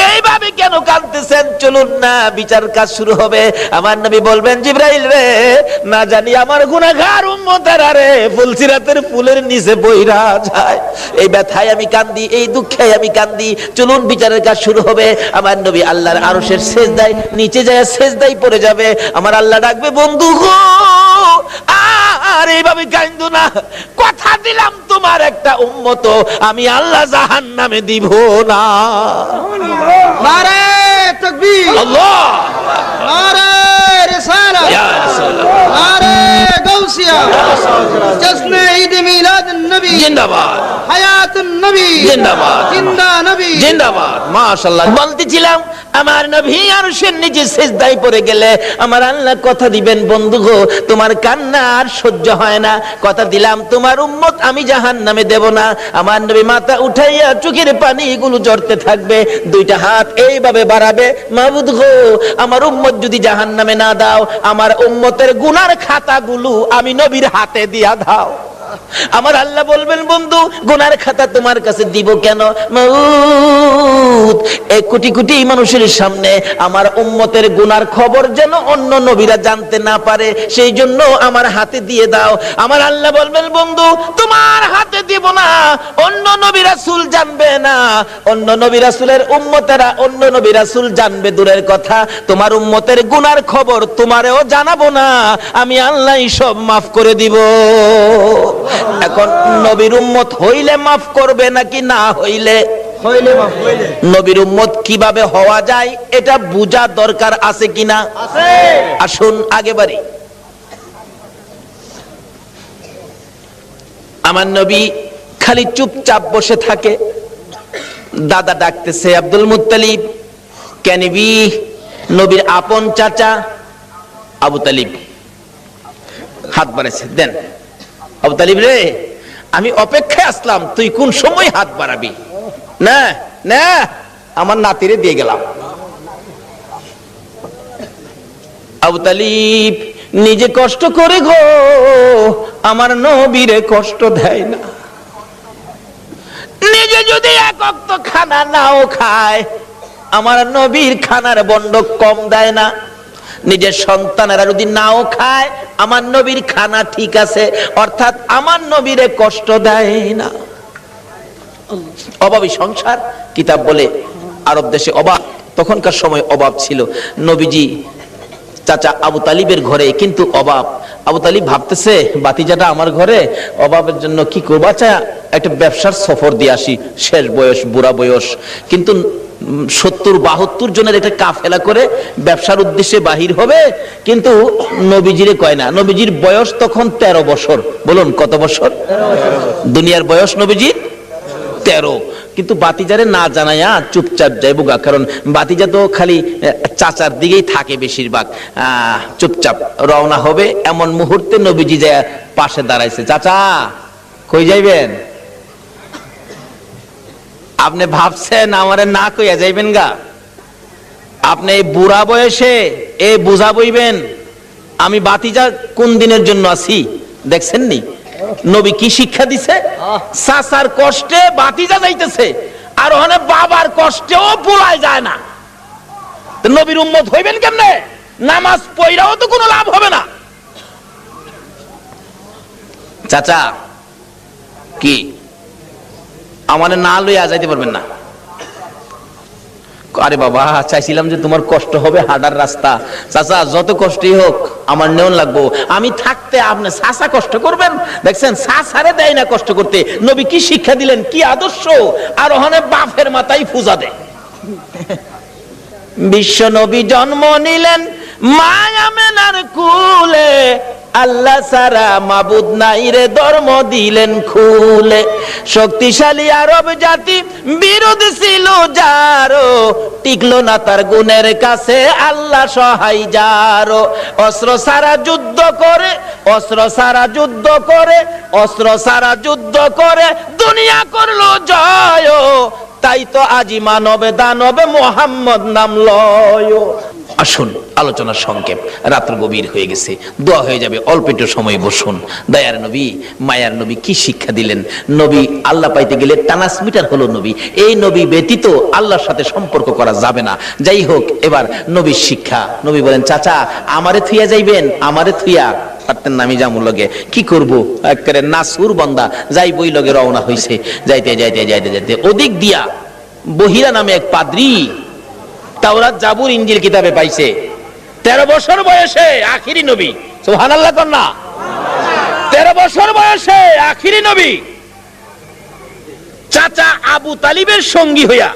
এইভাবে কেন কাঁদতেছেন, চলুন না, বিচার কাজ শুরু হবে। আমার নবী বলবেন, জিবরাইল রে, না জানি আমার গুনাহগার উম্মতেরা রে ফুলসিরাতের ফুলের নিচে বইরা যায়, এই ব্যথায় আমি কান্দি, এই দুঃখে আমি কান্দি, চলুন বিচারের কাজ শুরু হবে। আমার নবী আল্লাহর আরশের সেজদায় নিচে যায়, সেজদায় পড়ে যাবে। আমার আল্লাহ ডাকবে, বন্ধু গো, আর এইভাবে কান্দো না, কথা দিলাম তোমার একটা উম্মত আমি আল্লাহ জাহান্নামে দিব না। নারে তাকবীর, আল্লাহ, নারে রিসালাত, ইয়া রাসূলুল্লাহ, নারে গাউসিয়া, জশ্নে ঈদ মিলাদ নবী জিন্দাবাদ, হায়াতুন নবী জিন্দাবাদ, জিন্দা নবী জিন্দাবাদ। মাশাআল্লাহ। বলতেছিলাম আমার নবী আরশের নিচে সিজদায় পড়ে গেলে আমার আল্লাহ কথা দিবেন, বন্ধু গো, তোমার কান্না আর সহ্য হয় না, কথা দিলাম তোমার উম্মত আমি জাহান্নামে দেব না। আমার নবী মাথা উঠাইয়া চোখের পানি এগুলো ঝরতে থাকবে, দুইটা হাত এইভাবে বাড়াবে, মাবুদ গো, আমার উম্মত যদি জাহান্নামে না দাও, আমার উম্মতের গুনার খাতাগুলো আমি নবীর হাতে দিয়া দাও। আমার আল্লাহ বলবেন, বন্ধু গুনার খাতা তোমার কাছে দিব কেন? মাউত এই কোটি কোটি মানুষের সামনে আমার উম্মতের গুনার খবর যেন অন্য নবীরা জানতে না পারে, সেই জন্য আমার হাতে দিয়ে দাও। আমার আল্লাহ বলবেন, বন্ধু তোমার হাতে দিব না, অন্য নবী রাসূল জানবে না, অন্য নবী রাসূলের উম্মতেরা অন্য নবী রাসূল জানবে দূরের কথা, তোমার উম্মতের গুনার খবর তোমারেও জানাবো না, আমি আল্লাহ সব মাফ করে দিব। এখন নবীর উম্মত হইলে মাফ করবে নাকি না হইলে? নবীর উম্মত কিভাবে হওয়া যায় এটা বুঝা দরকার আছে কিনা? আসুন আগে বাড়ি। আমার নবী খালি চুপচাপ বসে থাকে। দাদা ডাকতেছে, আব্দুল মুত্তালিব কেনিবি, নবীর আপন চাচা আবু তালিব হাত বাড়াইছে, দেন আবু তালিব রে, আমি অপেক্ষায় আসলাম, তুই কোন সময় হাত বাড়াবি? না না, আমার নাতিরে দিয়ে গেলাম। আবু তালিব নিজে কষ্ট করে গো, আমার নবীরে কষ্ট দেয় না। নিজে যদি এক ওয়াক্ত খানা নাও খায়, আমার নবীর খানার বন্ড কম দেয় না। নিজের সন্তানেরা যদি নাও খায়, আমার নবীর খানা ঠিক আছে, অর্থাৎ আমার নবীরে কষ্ট দেয় না। অভাবী সংসার, কিতাব বলে আরব দেশে অভাব, তখনকার সময় অভাব ছিল। নবীজি চাচা আবু তালিবের ঘরে কিন্তু অভাব। আবু তালিব ভাবতেছে, বাতিজাটা আমার ঘরে, অভাবের জন্য কি করবো, আচ্ছা একটা ব্যবসার সফর দিয়ে আসি, শেষ বয়স, বুড়া বয়স, কিন্তু 70-72 জনের একটা কাফেলা করে ব্যবসার উদ্দেশ্যে বাহির হবে, কিন্তু নবীজিরে কয় না। নবীজির বয়স তখন 13 বছর। বলুন কত বছর? দুনিয়ার বয়স নবীজির 13। কিন্তু বাতিজারে না জানাইয়া চুপচাপ যাইব গা, কারণ বাতিজা তো খালি চাচার দিকেই থাকে বেশিরভাগ। চুপচাপ রওনা হবে, এমন মুহূর্তে নবীজি যায় পাশে দাঁড়াইছে। চাচা কই যাইবেন? আপনি ভাবছেন আমারে না কইয়া যাইবেন গা? আপনি এই বুড়া বয়সে এ বুঝা বইবেন আমি বাতিজা কোন দিনের জন্য আছি? দেখছেন নি নবী কি শিক্ষা দিছে? চাচার কষ্টে বাতিজা যাইতেছে, আর ওখানে বাবার কষ্টেও পোলায় যায় না। তো নবীর উম্মত হইবেন কেমনে? নামাজ পড়াও তো কোনো লাভ হবে না। চাচা কি আমারে না লইয়া যাইতে পারবেন না? আরে বাবা, চাইছিলাম যে তোমার কষ্ট হবে হাঁটার রাস্তা। চাচা যত কষ্টই হোক আমার নেওন লাগবো, আমি থাকতে আপনি চাচা কষ্ট করবেন? দেখছেন চাচারে দেয় না কষ্ট করতে। নবী কি শিক্ষা দিলেন, কি আদর্শ! আর ওখানে বাপের মাথায় পূজা দেয়। বিশ্ব নবী জন্ম নিলেন মায়া মেনার কুলে, আল্লাহ সারা মাবুদ নাই রে ধর্ম দিলেন খুলে। শক্তিশালী আরব জাতি বিরোধ ছিল যারো, টিকলো না তার গুণের কাছে আল্লাহ সহায় যারো। অস্ত্র সারা যুদ্ধ করে, অস্ত্র সারা যুদ্ধ করে, অস্ত্র সারা যুদ্ধ করে দুনিয়া করলো জয়, তাই তো আজি মানবে দানবে মোহাম্মদ নাম লয়। আসুন আলোচনার সংক্ষেপ, রাত্র গভীর হয়ে গেছে, দোয়া হয়ে যাবে, অল্প একটু সময় বসুন। দয়ার নবী মায়ার নবী কি শিক্ষা দিলেন? নবী আল্লাহ পাইতে গেলে ট্রান্সমিটার হলো নবী। এই নবী ব্যতীত আল্লাহর সাথে সম্পর্ক করা যাবে না। যাই হোক, এবার নবীর শিক্ষা। নবী বলেন, চাচা আমারে থুইয়া যাইবেন? আমারে থুইয়া পারতেন না, আমি যামুর লগে কি করবো, একেবারে নাসুর বান্দা যাই বই লগে রওনা হইছে। যাইতে যাইতে যাইতে যাইতে ওদিক দিয়া বহিরা নামে এক পাদ্রী তাওরাত জাবুর ইনজিল কিতাবে পাইছে। 13 বছর বয়সে আখিরি নবী, সুবহানাল্লাহ কন্যা। 13 বছর বয়সে আখিরি নবী চাচা আবু তালিবের সঙ্গী হইয়া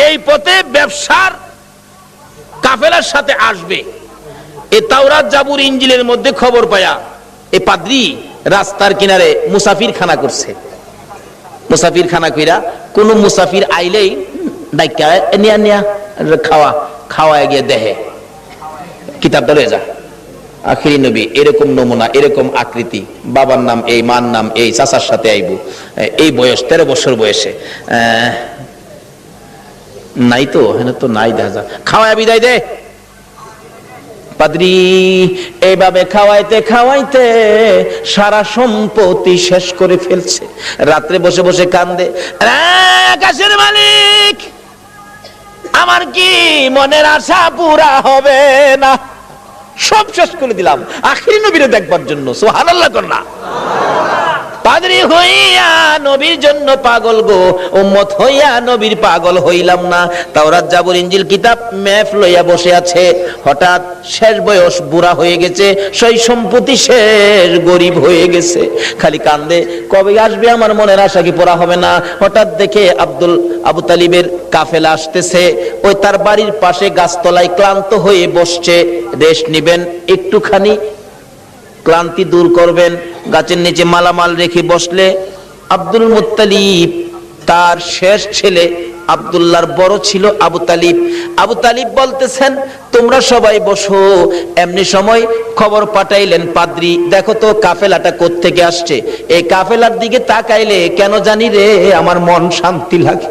এই পথে ব্যবসার কাফেলার সাথে আসবে। এই তাওরাত জাবুর ইনজিলের মধ্যে খবর পায়া এই পাদ্রী রাস্তার কিনারে মুসাফির খানা করছে। মুসাফির খানা কইরা কোন মুসাফির আইলেই ডাইকা নিয়া নিয়া খাওয়া খাওয়া গিয়ে দেহে কিতাবটা লয়ে যা। আখিরি নবী এরকম নমুনা, এরকম আকৃতি, বাবার নাম এই, মার নাম এই, চাচার সাথে আইবো, এই বয়স 13 বছর বয়সে। নাই তো, হ্যাঁ তো নাই, দেখা যা খাওয়া বিদায় দে। পাদ্রী এইভাবে খাওয়াইতে খাওয়াইতে সারা সম্পত্তি শেষ করে ফেলছে। রাত্রে বসে বসে কান্দে, আকাশের মালিক তোমার কি মনের আশা পুরা হবে না? সব শেষ করে দিলাম আখিরি নবীরে দেখবার জন্য। সুবহানাল্লাহ কর না। পাদ্রী হইয়া নবীর জন্য পাগল গো, উম্মত হইয়া নবীর পাগল হইলাম না। তাওরাত জাবুর ইনজিল কিতাব ম্যাপ লইয়া বসে আছে, হঠাৎ শেষ বয়স বুড়া হয়ে গেছে, সই সম্পত্তি শেষ, গরিব হয়ে গেছে, খালি কান্দে কবে আসবে আমার মনের আশা কি পুরা হবে না। হঠাৎ দেখে আবু তালিবের কাফেলা আসতেছে, ওই তার বাড়ির পাশে গাছতলায় ক্লান্ত হয়ে বসছে, রেস্ট নিবেন একটুখানি, ক্লান্তি দূর করবেন, গাছের নিচে মালামাল রেখে বসলে আব্দুল মুত্তালিব তার শেষ ছেলে আব্দুল্লাহর বড় ছিল আবু তালিব। আবু তালিব বলতেছেন তোমরা সবাই বসো। এমনি সময় খবর পাঠাইলেন পাদ্রী, দেখো তো কাফেলাটা কোত্থেকে আসছে। এই কাফেলার দিকে তাকাইলে কেন জানি রে আমার মন শান্তি লাগে।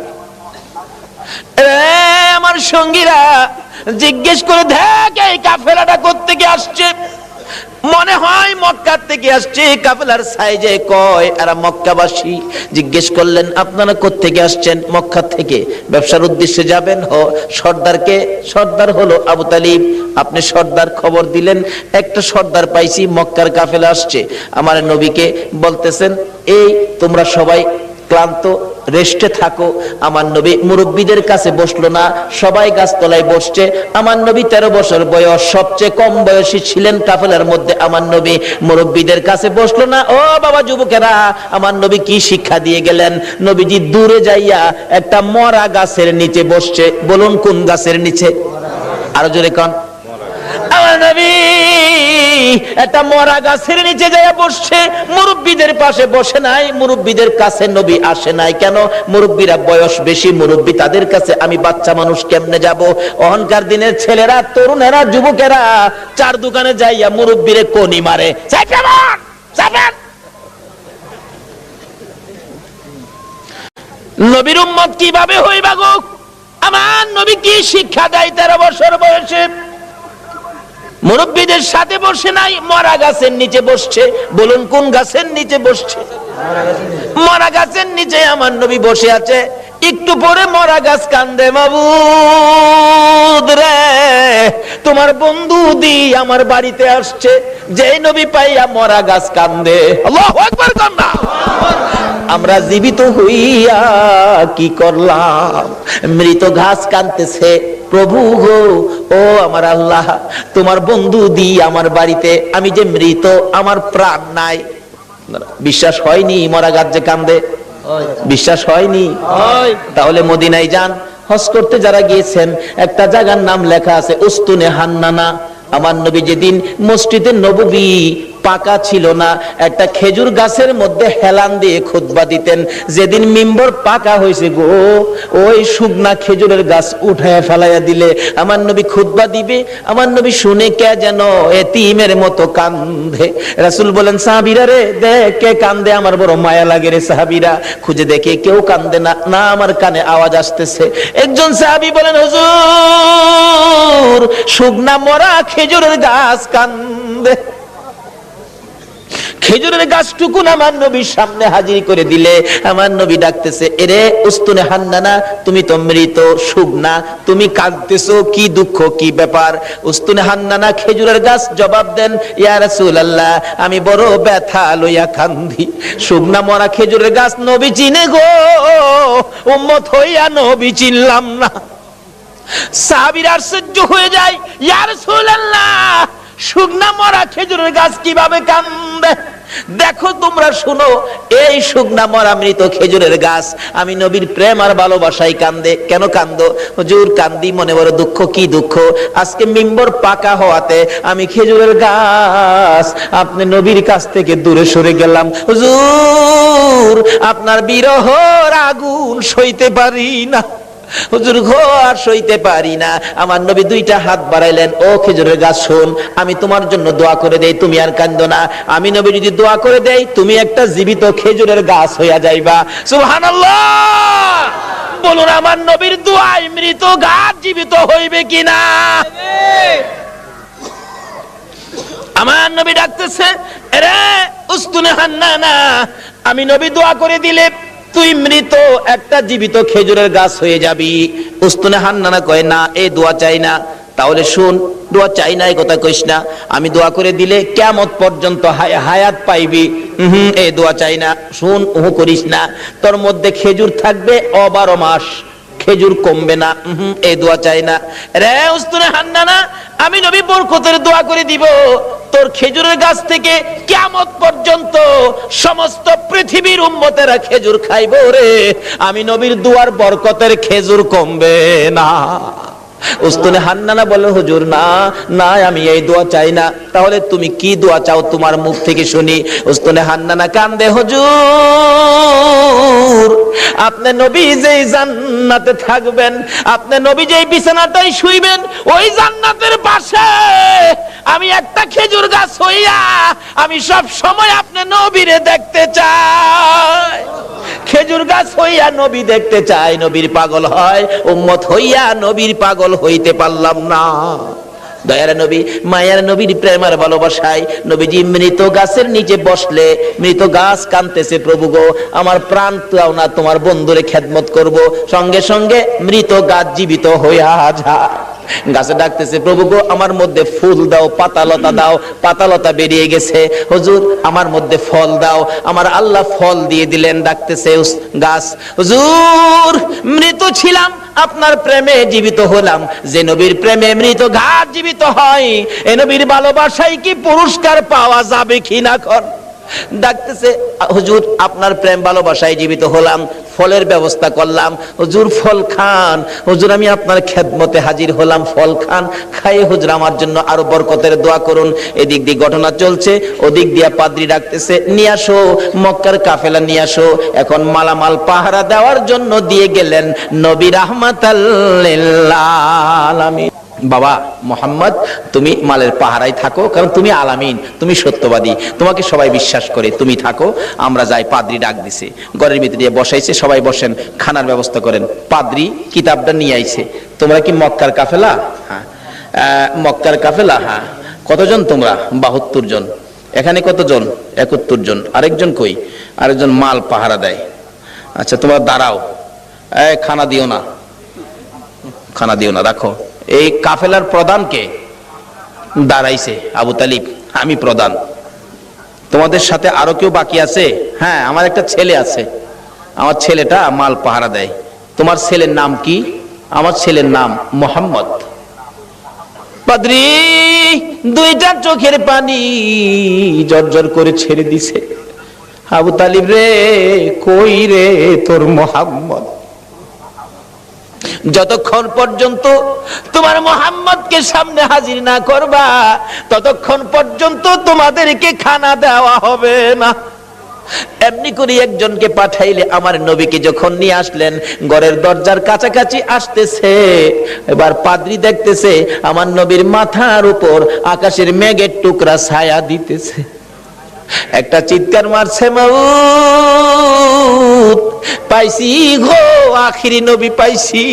আমার সঙ্গীরা জিজ্ঞেস করে দেখ এই কাফেলাটা কোত্থেকে আসছে। মনে হয় মক্কা থেকে আসছে। কাফেলার সাইজে কয় এরা মক্কাবাসী। জিজ্ঞেস করলেন আপনারা কোত্থেকে আসছেন? মক্কা থেকে। ব্যবসার উদ্দেশ্যে যাবেন? সর্দারকে? সর্দার হলো আবু তালিব। আপনি সর্দার খবর দিলেন, একটা সর্দার পাইছি, মক্কার কাফেলা আসছে। আমার নবীকে বলতেছেন এই তোমরা সবাই ক্লান্ত, রেস্টে থাকো। আমার নবী মুরব্বীদের কাছে বসলো না, সবাই গাছতলায় বসছে। আমার নবী 13 বছর বয়স, সবচেয়ে কম বয়সী ছিলেন কাফেলার মধ্যে। আমার নবী মুরব্বীদের কাছে বসলো না। ও বাবা যুবকেরা, আমার নবী কি শিক্ষা দিয়ে গেলেন? নবীজি দূরে যাইয়া একটা মরা গাছের নিচে বসছে। বলুন কোন গাছের নিচে? আরো জোরে কোন? আমার নবী একটা মরা গাছের নিচে যাইয়া বসছে, মুরব্বীদের পাশে বসে নাই, মুরব্বীদের কাছে নবী আসে নাই। কেন? মুরব্বীরা বয়স বেশি, মুরব্বী তাদের কাছে, আমি বাচ্চা মানুষ কেমনে যাব? অহংকার দিনের ছেলেরা, তরুণেরা, যুবকেরা চার দোকানে যাইয়া মুরব্বীরে কোনি মারে। নবীর উম্মত কিভাবে হইবা গো? আমার নবী কি শিক্ষা দেয় 13 বছর বয়সে? মুরব্বীদের সাথে বসে নাই, মরা গাছের নিচে বসছে। বলুন কোন গাছের নিচে বসছে? মরা গাছের নিচে আমার নবী বসে আছে। একটু পরে মরা গাছ কান্দে, মাবুদ রে তোমার বন্ধু দি আমার বাড়িতে আসছে। যে নবী পাইয়া মরা গাছ কান্দে। আল্লাহু আকবার কান্না। আমরা জীবিত হইয়া কি করলাম? মৃত ঘাস কাঁদতেছে, প্রভু গো ও আমার আল্লাহ তোমার বন্ধু দি আমার বাড়িতে, আমি যে মৃত, আমার প্রাণ নাই। বিশ্বাস হয়নি মরা গাছ যে কান্দে? বিশ্বাস হয়নি? তাহলে মদিনায় যান, হজ করতে যারা গিয়েছেন, একটা জায়গার নাম লেখা আছে উস্তুনে হান্নানা। আমার নবী যেদিন মসজিদে নববী পাকা ছিল না, একটা খেজুর গাছের মধ্যে হেলান দিয়ে খুতবা দিতেন। যেদিন মিম্বর পাকা হয়েছে গো, ওই শুকনা খেজুরের গাছ উঠায় ফেলাইয়া দিলে আমার নবী খুতবা দিবে। আমার নবী শুনে কে যেন এতিমের মতো কান্দে। রাসূল বলেন সাহাবীরা রে দেখ কে কান্দে, আমার বড় মায়া লাগে রে। সাহাবীরা খুঁজে দেখে কেউ কান্দে না, না আমার কানে আওয়াজ আসতেছে। একজন সাহাবী বলেন হুজুর শুকনা মরা খেজুরের গাছ কান্দে। খেজুরের গাছটুকুন আমার নবীর সামনে হাজির করে দিলে আমার নবী ডাকতেছে এরে উস্তুনে হান্নানা, তুমি তো মৃত, শুকনা, তুমি কাঁদতেছো, কি দুঃখ, কি ব্যাপার? উস্তুনে হান্নানা খেজুরের গাছ জবাব দেন ইয়া রাসূলুল্লাহ আমি বড় ব্যথা লইয়া কান্দি। শুকনা মরা খেজুরের গাছ নবী চিনে গো, উম্মত হইয়া নবী চিনলাম না। সাহাবীরা আশ্চর্য হয়ে যায়, ইয়া রাসূলুল্লাহ শুকনা মরা খেজুরের গাছ কিভাবে কান্দে? দেখো তোমরা শুনো, এই শুকনা মরা মৃত খেজুরের গাছ আমি নবীর প্রেম আর ভালোবাসায় কান্দে। কেন কান্দো? হুজুর কান্দি মনে বড় দুঃখ। কি দুঃখ? আজকে মিম্বর পাকা হওয়াতে আমি খেজুরের গাছ আপনি নবীর কাছ থেকে দূরে সরে গেলাম। হুজুর আপনার বিরহর আগুন সইতে পারি না, হুজুর গো আর সইতে পারি না। আমার নবী দুইটা হাত বাড়াইলেন, ও খেজুরের গাছ শোন, আমি তোমার জন্য দোয়া করে দেই, তুমি আর কান্দো না। আমি নবী যদি দোয়া করে দেই, তুমি একটা জীবিত খেজুরের গাছ হইয়া যাইবা। সুবহানাল্লাহ বলুন, আমার নবীর দোয়ায় মৃত গাছ জীবিত হইবে কিনা? আমার নবী ডাকতেছে এরে উস্তুনে হান্নানা, আমি নবী দোয়া করে দিলে তুই মৃত একটা জীবিত খেজুরের গাছ হয়ে যাবি। উস্তুনে হান্নানা কয় না, এই দোয়া চাই না। তাহলে শুন, দোয়া চাই না এই কথা কইস না, আমি দোয়া করে দিলে কিয়ামত পর্যন্ত হায়াত পাইবি। এই দোয়া চাই না, শুন, ওহু করিস না। তোর মধ্যে খেজুর থাকবে 12 মাস, খেজুর কমবে না। এই দোয়া চাই না। রে উস্তুনে হান্নানা, আমি নবী বরকতের দোয়া করে দিব, তোর খেজুরের গাছ থেকে কিয়ামত পর্যন্ত সমস্ত পৃথিবীর উম্মতেরা খেজুর খাইবো রে। আমি নবীর দোয়ার বরকতের খেজুর কমবে না। উস্তুনে হান্নানা বলে, হুজুর না না, আমি এই দোয়া চাই না। তাহলে তুমি কি দোয়া চাও, তোমার মুখ থেকে শুনি। উস্তুনে হান্নানা কান্দে, হুজুর আপনি নবী যেই জান্নাতে থাকবেন, আপনি নবী যেই বিছানাটাই শুইবেন, ওই জান্নাতের পাশে আমি একটা খেজুর গাছ হইয়া আমি সব সময় আপনি নবীরে দেখতে চাই। খেজুর গাছ হইয়া নবী দেখতে চাই, নবীর পাগল হয়। উম্মত হইয়া নবীর পাগল হইতে পারলাম না। দয়ার নবী, মায়ার নবীর প্রেমের ভালোবাসায় নবীজি মৃত গাছের নিচে বসলে মৃত গাছ কাঁদতেছে, প্রভু গো আমার প্রাণ দাও না, তোমার বন্ধুরে খেদমত করব। সঙ্গে সঙ্গে মৃত গাছ জীবিত হইয়া যায়। গাছে ডাকতেছে, প্রভু গো আমার মধ্যে ফুল দাও, পাতালতা দাও। পাতালতা বেরিয়ে গেছে। হুজুর আমার মধ্যে ফল দাও। আমার আল্লাহ ফল দিয়ে দিলেন। ডাকতেছে গাছ, হুজুর মৃত ছিলাম, আপনার প্রেমে জীবিত হলাম। যে নবীর প্রেমে মৃত গাছ জীবিত হয়, এ নবীর ভালোবাসায় কি পুরস্কার পাওয়া যাবে কিনা কর। ডাকতেছে, হুজুর আপনার প্রেম ভালোবাসায় জীবিত হলাম, ফলের ব্যবস্থা করলাম। হুজুর ফল খান। হুজুর আমি আপনার খেদমতে হাজির হলাম, ফল খান। খাইয়ে হুজুর আমার জন্য আরো বরকতের দোয়া করুন। এদিক দিয়ে ঘটনা চলছে, ওদিক দিয়ে পাদ্রী ডাকতেছে, নিয়ে আসো মক্কার কাফেলা নিয়ে আসো। এখন মালামাল পাহারা দেওয়ার জন্য দিয়ে গেলেন নবী রাহমাতাল লিল আলামিন। বাবা মোহাম্মদ, তুমি মালের পাহারায় থাকো, কারণ তুমি আলামিন, তুমি সত্যবাদী, তোমাকে সবাই বিশ্বাস করে, তুমি থাকো। আমরা যাই। পাদ্রী ডাক দিছে, ঘরের ভিতরে দিয়ে বসাইছে, সবাই বসেন, খানার ব্যবস্থা করেন। পাদ্রী কিতাবটা নিয়ে আইছে। তোমরা কি মক্কার কাফেলা? হ্যাঁ। মক্কার কাফেলা? হ্যাঁ। কতজন তোমরা? 72 জন। এখানে কতজন? 71 জন। আরেকজন কই? আরেকজন মাল পাহারা দেয়। আচ্ছা তোমরা দাঁড়াও, খানা দিও না, খানা দিও না, রাখো। এই কাফেলার প্রধানকে দাঁড়াইছে আবু তালিব, আমি প্রধান। তোমাদের সাথে আরো কেউ বাকি আছে? হ্যাঁ, আমার একটা ছেলে আছে, আমার ছেলেটা মাল পাহারা দেয়। তোমার ছেলের নাম কি? আমার ছেলের নাম মোহাম্মদ। পাদ্রী দুইটা চোখের পানি জর্জর করে ছেড়ে দিছে। আবু তালিব রে, কই রে তোর মোহাম্মদ? যতক্ষণ পর্যন্ত তোমার মোহাম্মদকে সামনে হাজির না করবা, ততক্ষণ পর্যন্ত তোমাদেরকে খানা দেওয়া হবে না। এমনি করে একজনকে পাঠাইলে, আমার নবীকে যখন নিয়ে আসলেন, ঘরের দরজার কাছাকাছি আসতেছে, এবার পাদ্রী দেখতেছে আমার নবীর মাথার উপর আকাশের মেঘের টুকরা ছায়া দিতেছে। একটা চিৎকার মারছে, মাউত পাইছি গো, আখিরি নবী পাইছি।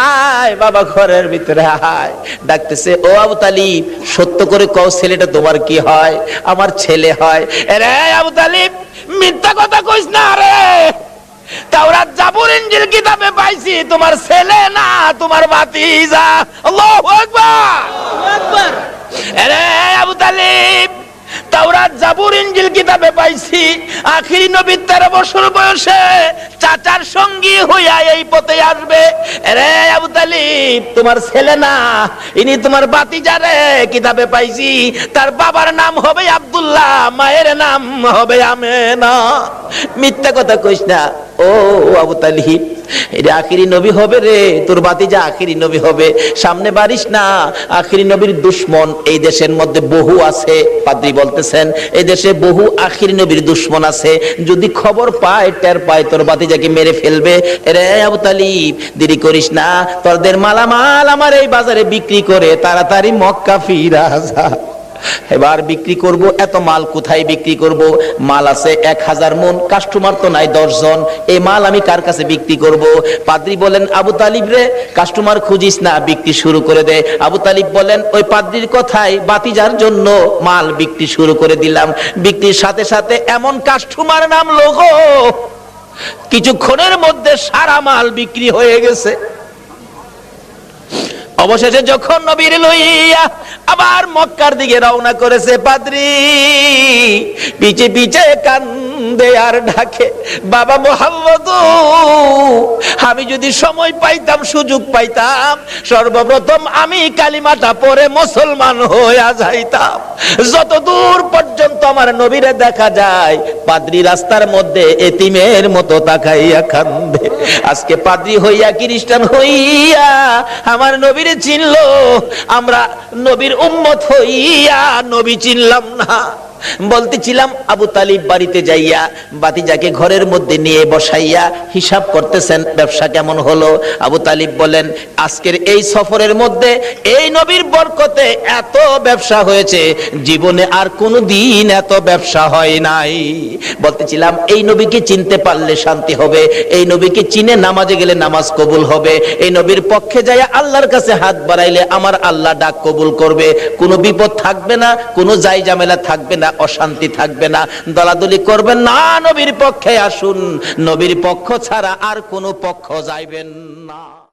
আয় বাবা ঘরের ভিতরে আয়। ডাকতেছে, ও আবু তালিব সত্য করে কও, ছেলেটা তোমার কি হয়? আমার ছেলে হয়। রে আবু তালিব মিথ্যা কথা কইস না রে, তাওরাত জাবুর ইনজিল কিতাবে পাইছি তোমার ছেলে না, তোমার ভাতিজা। আল্লাহু আকবার, আল্লাহু আকবার। রে আবু তালিব তাওরাত জাবুর ইনজিল কিতাবে পাইছি আখিরি নবী 13 বছর বয়সে চাচার সঙ্গী হইয়া এই পথে আসবে। রে আবু তালিব তোমার ছেলে না, ইনি তোমার ভাতিজা রে। কিতাবে পাইছি তার বাবার নাম হবে আব্দুল্লাহ, মায়ের নাম হবে আমেনা। মিথ্যা কথা কইস না ও আবু তালিব, এটা আখিরি নবী হবে রে, তোর ভাতিজা আখিরি নবী হবে। সামনে বাড়িস না, আখিরি নবীর দুশ্মন এই দেশের মধ্যে বহু আছে। পাদ্রী বলতেছেন এই দেশে বহু আখিরি নবীর দুশ্মন আছে, যদি খবর পায়, টের পায়, তোর ভাতিজাকে মেরে ফেলবে। রে আবু তালিব দেরি করিস না, তোদের মালামাল আমার এই বাজারে বিক্রি করে তাড়াতাড়ি মক্কা ফিরা যা। এবার বিক্রি করব, এত মাল কোথায় বিক্রি করব? মাল আছে 1000 মন, কাস্টমার তো নাই 10 জন, এই মাল আমি কার কাছে বিক্রি করব? পাদ্রী বলেন, আবু তালিব রে কাস্টমার খুঁজিস না, বিক্রি শুরু করে দে। আবু তালিব বলেন, ওই পাদ্রীর কথায় ভাতিজার জন্য মাল বিক্রি শুরু করে দিলাম। বিক্রির সাথে সাথে এমন কাস্টমার নামলো গো, কিছুক্ষণের মধ্যে সারা মাল বিক্রি হয়ে গেছে। অবশেষে যখন নবীর লইয়া আবার মক্কার দিকে রওনা করেছে, পাদ্রী পিছে পিছে কান্দে আর ডাকে, বাবা মুহাম্মদ, আমি যদি সময় পাইতাম, সুযোগ পাইতাম, সর্বপ্রথম আমি কালিমাটা পড়ে মুসলমান হইয়া যাইতাম। যত দূর পর্যন্ত আমার নবীরে দেখা যায়, পাদ্রী রাস্তার মধ্যে এতিমের মতো তাকাইয়া কান্দে। আজকে পাদ্রী হইয়া, খ্রিস্টান হইয়া আমার নবীরে চিনলো, আমরা নবীর উম্মত হইয়া নবী চিনলাম না। বলতেছিলাম আবু তালিব বাড়িতে যাইয়া বাতিজাকে ঘরের মধ্যে নিয়ে বসাইয়া হিসাব করতেছেন, ব্যবসা কেমন হলো। আবু তালিব বলেন, আজকের এই সফরের মধ্যে এই নবীর বরকতে এত ব্যবসা হয়েছে, জীবনে আর কোনো দিন এত ব্যবসা হয় নাই। বলতেছিলাম এই নবীকে চিনতে পারলে শান্তি হবে, এই নবীকে চিনে নামাজে গেলে নামাজ কবুল হবে, এই নবীর পক্ষে যাইয়া আল্লাহর কাছে হাত বাড়াইলে আমার আল্লাহ ডাক কবুল করবে, কোনো বিপদ থাকবে না, কোনো জাই ঝামেলা থাকবে না, অশান্তি থাকবে না, দলাদলি করবেন না, নবীর পক্ষে আসুন, নবীর পক্ষ ছাড়া আর কোনো পক্ষ যাইবেন না।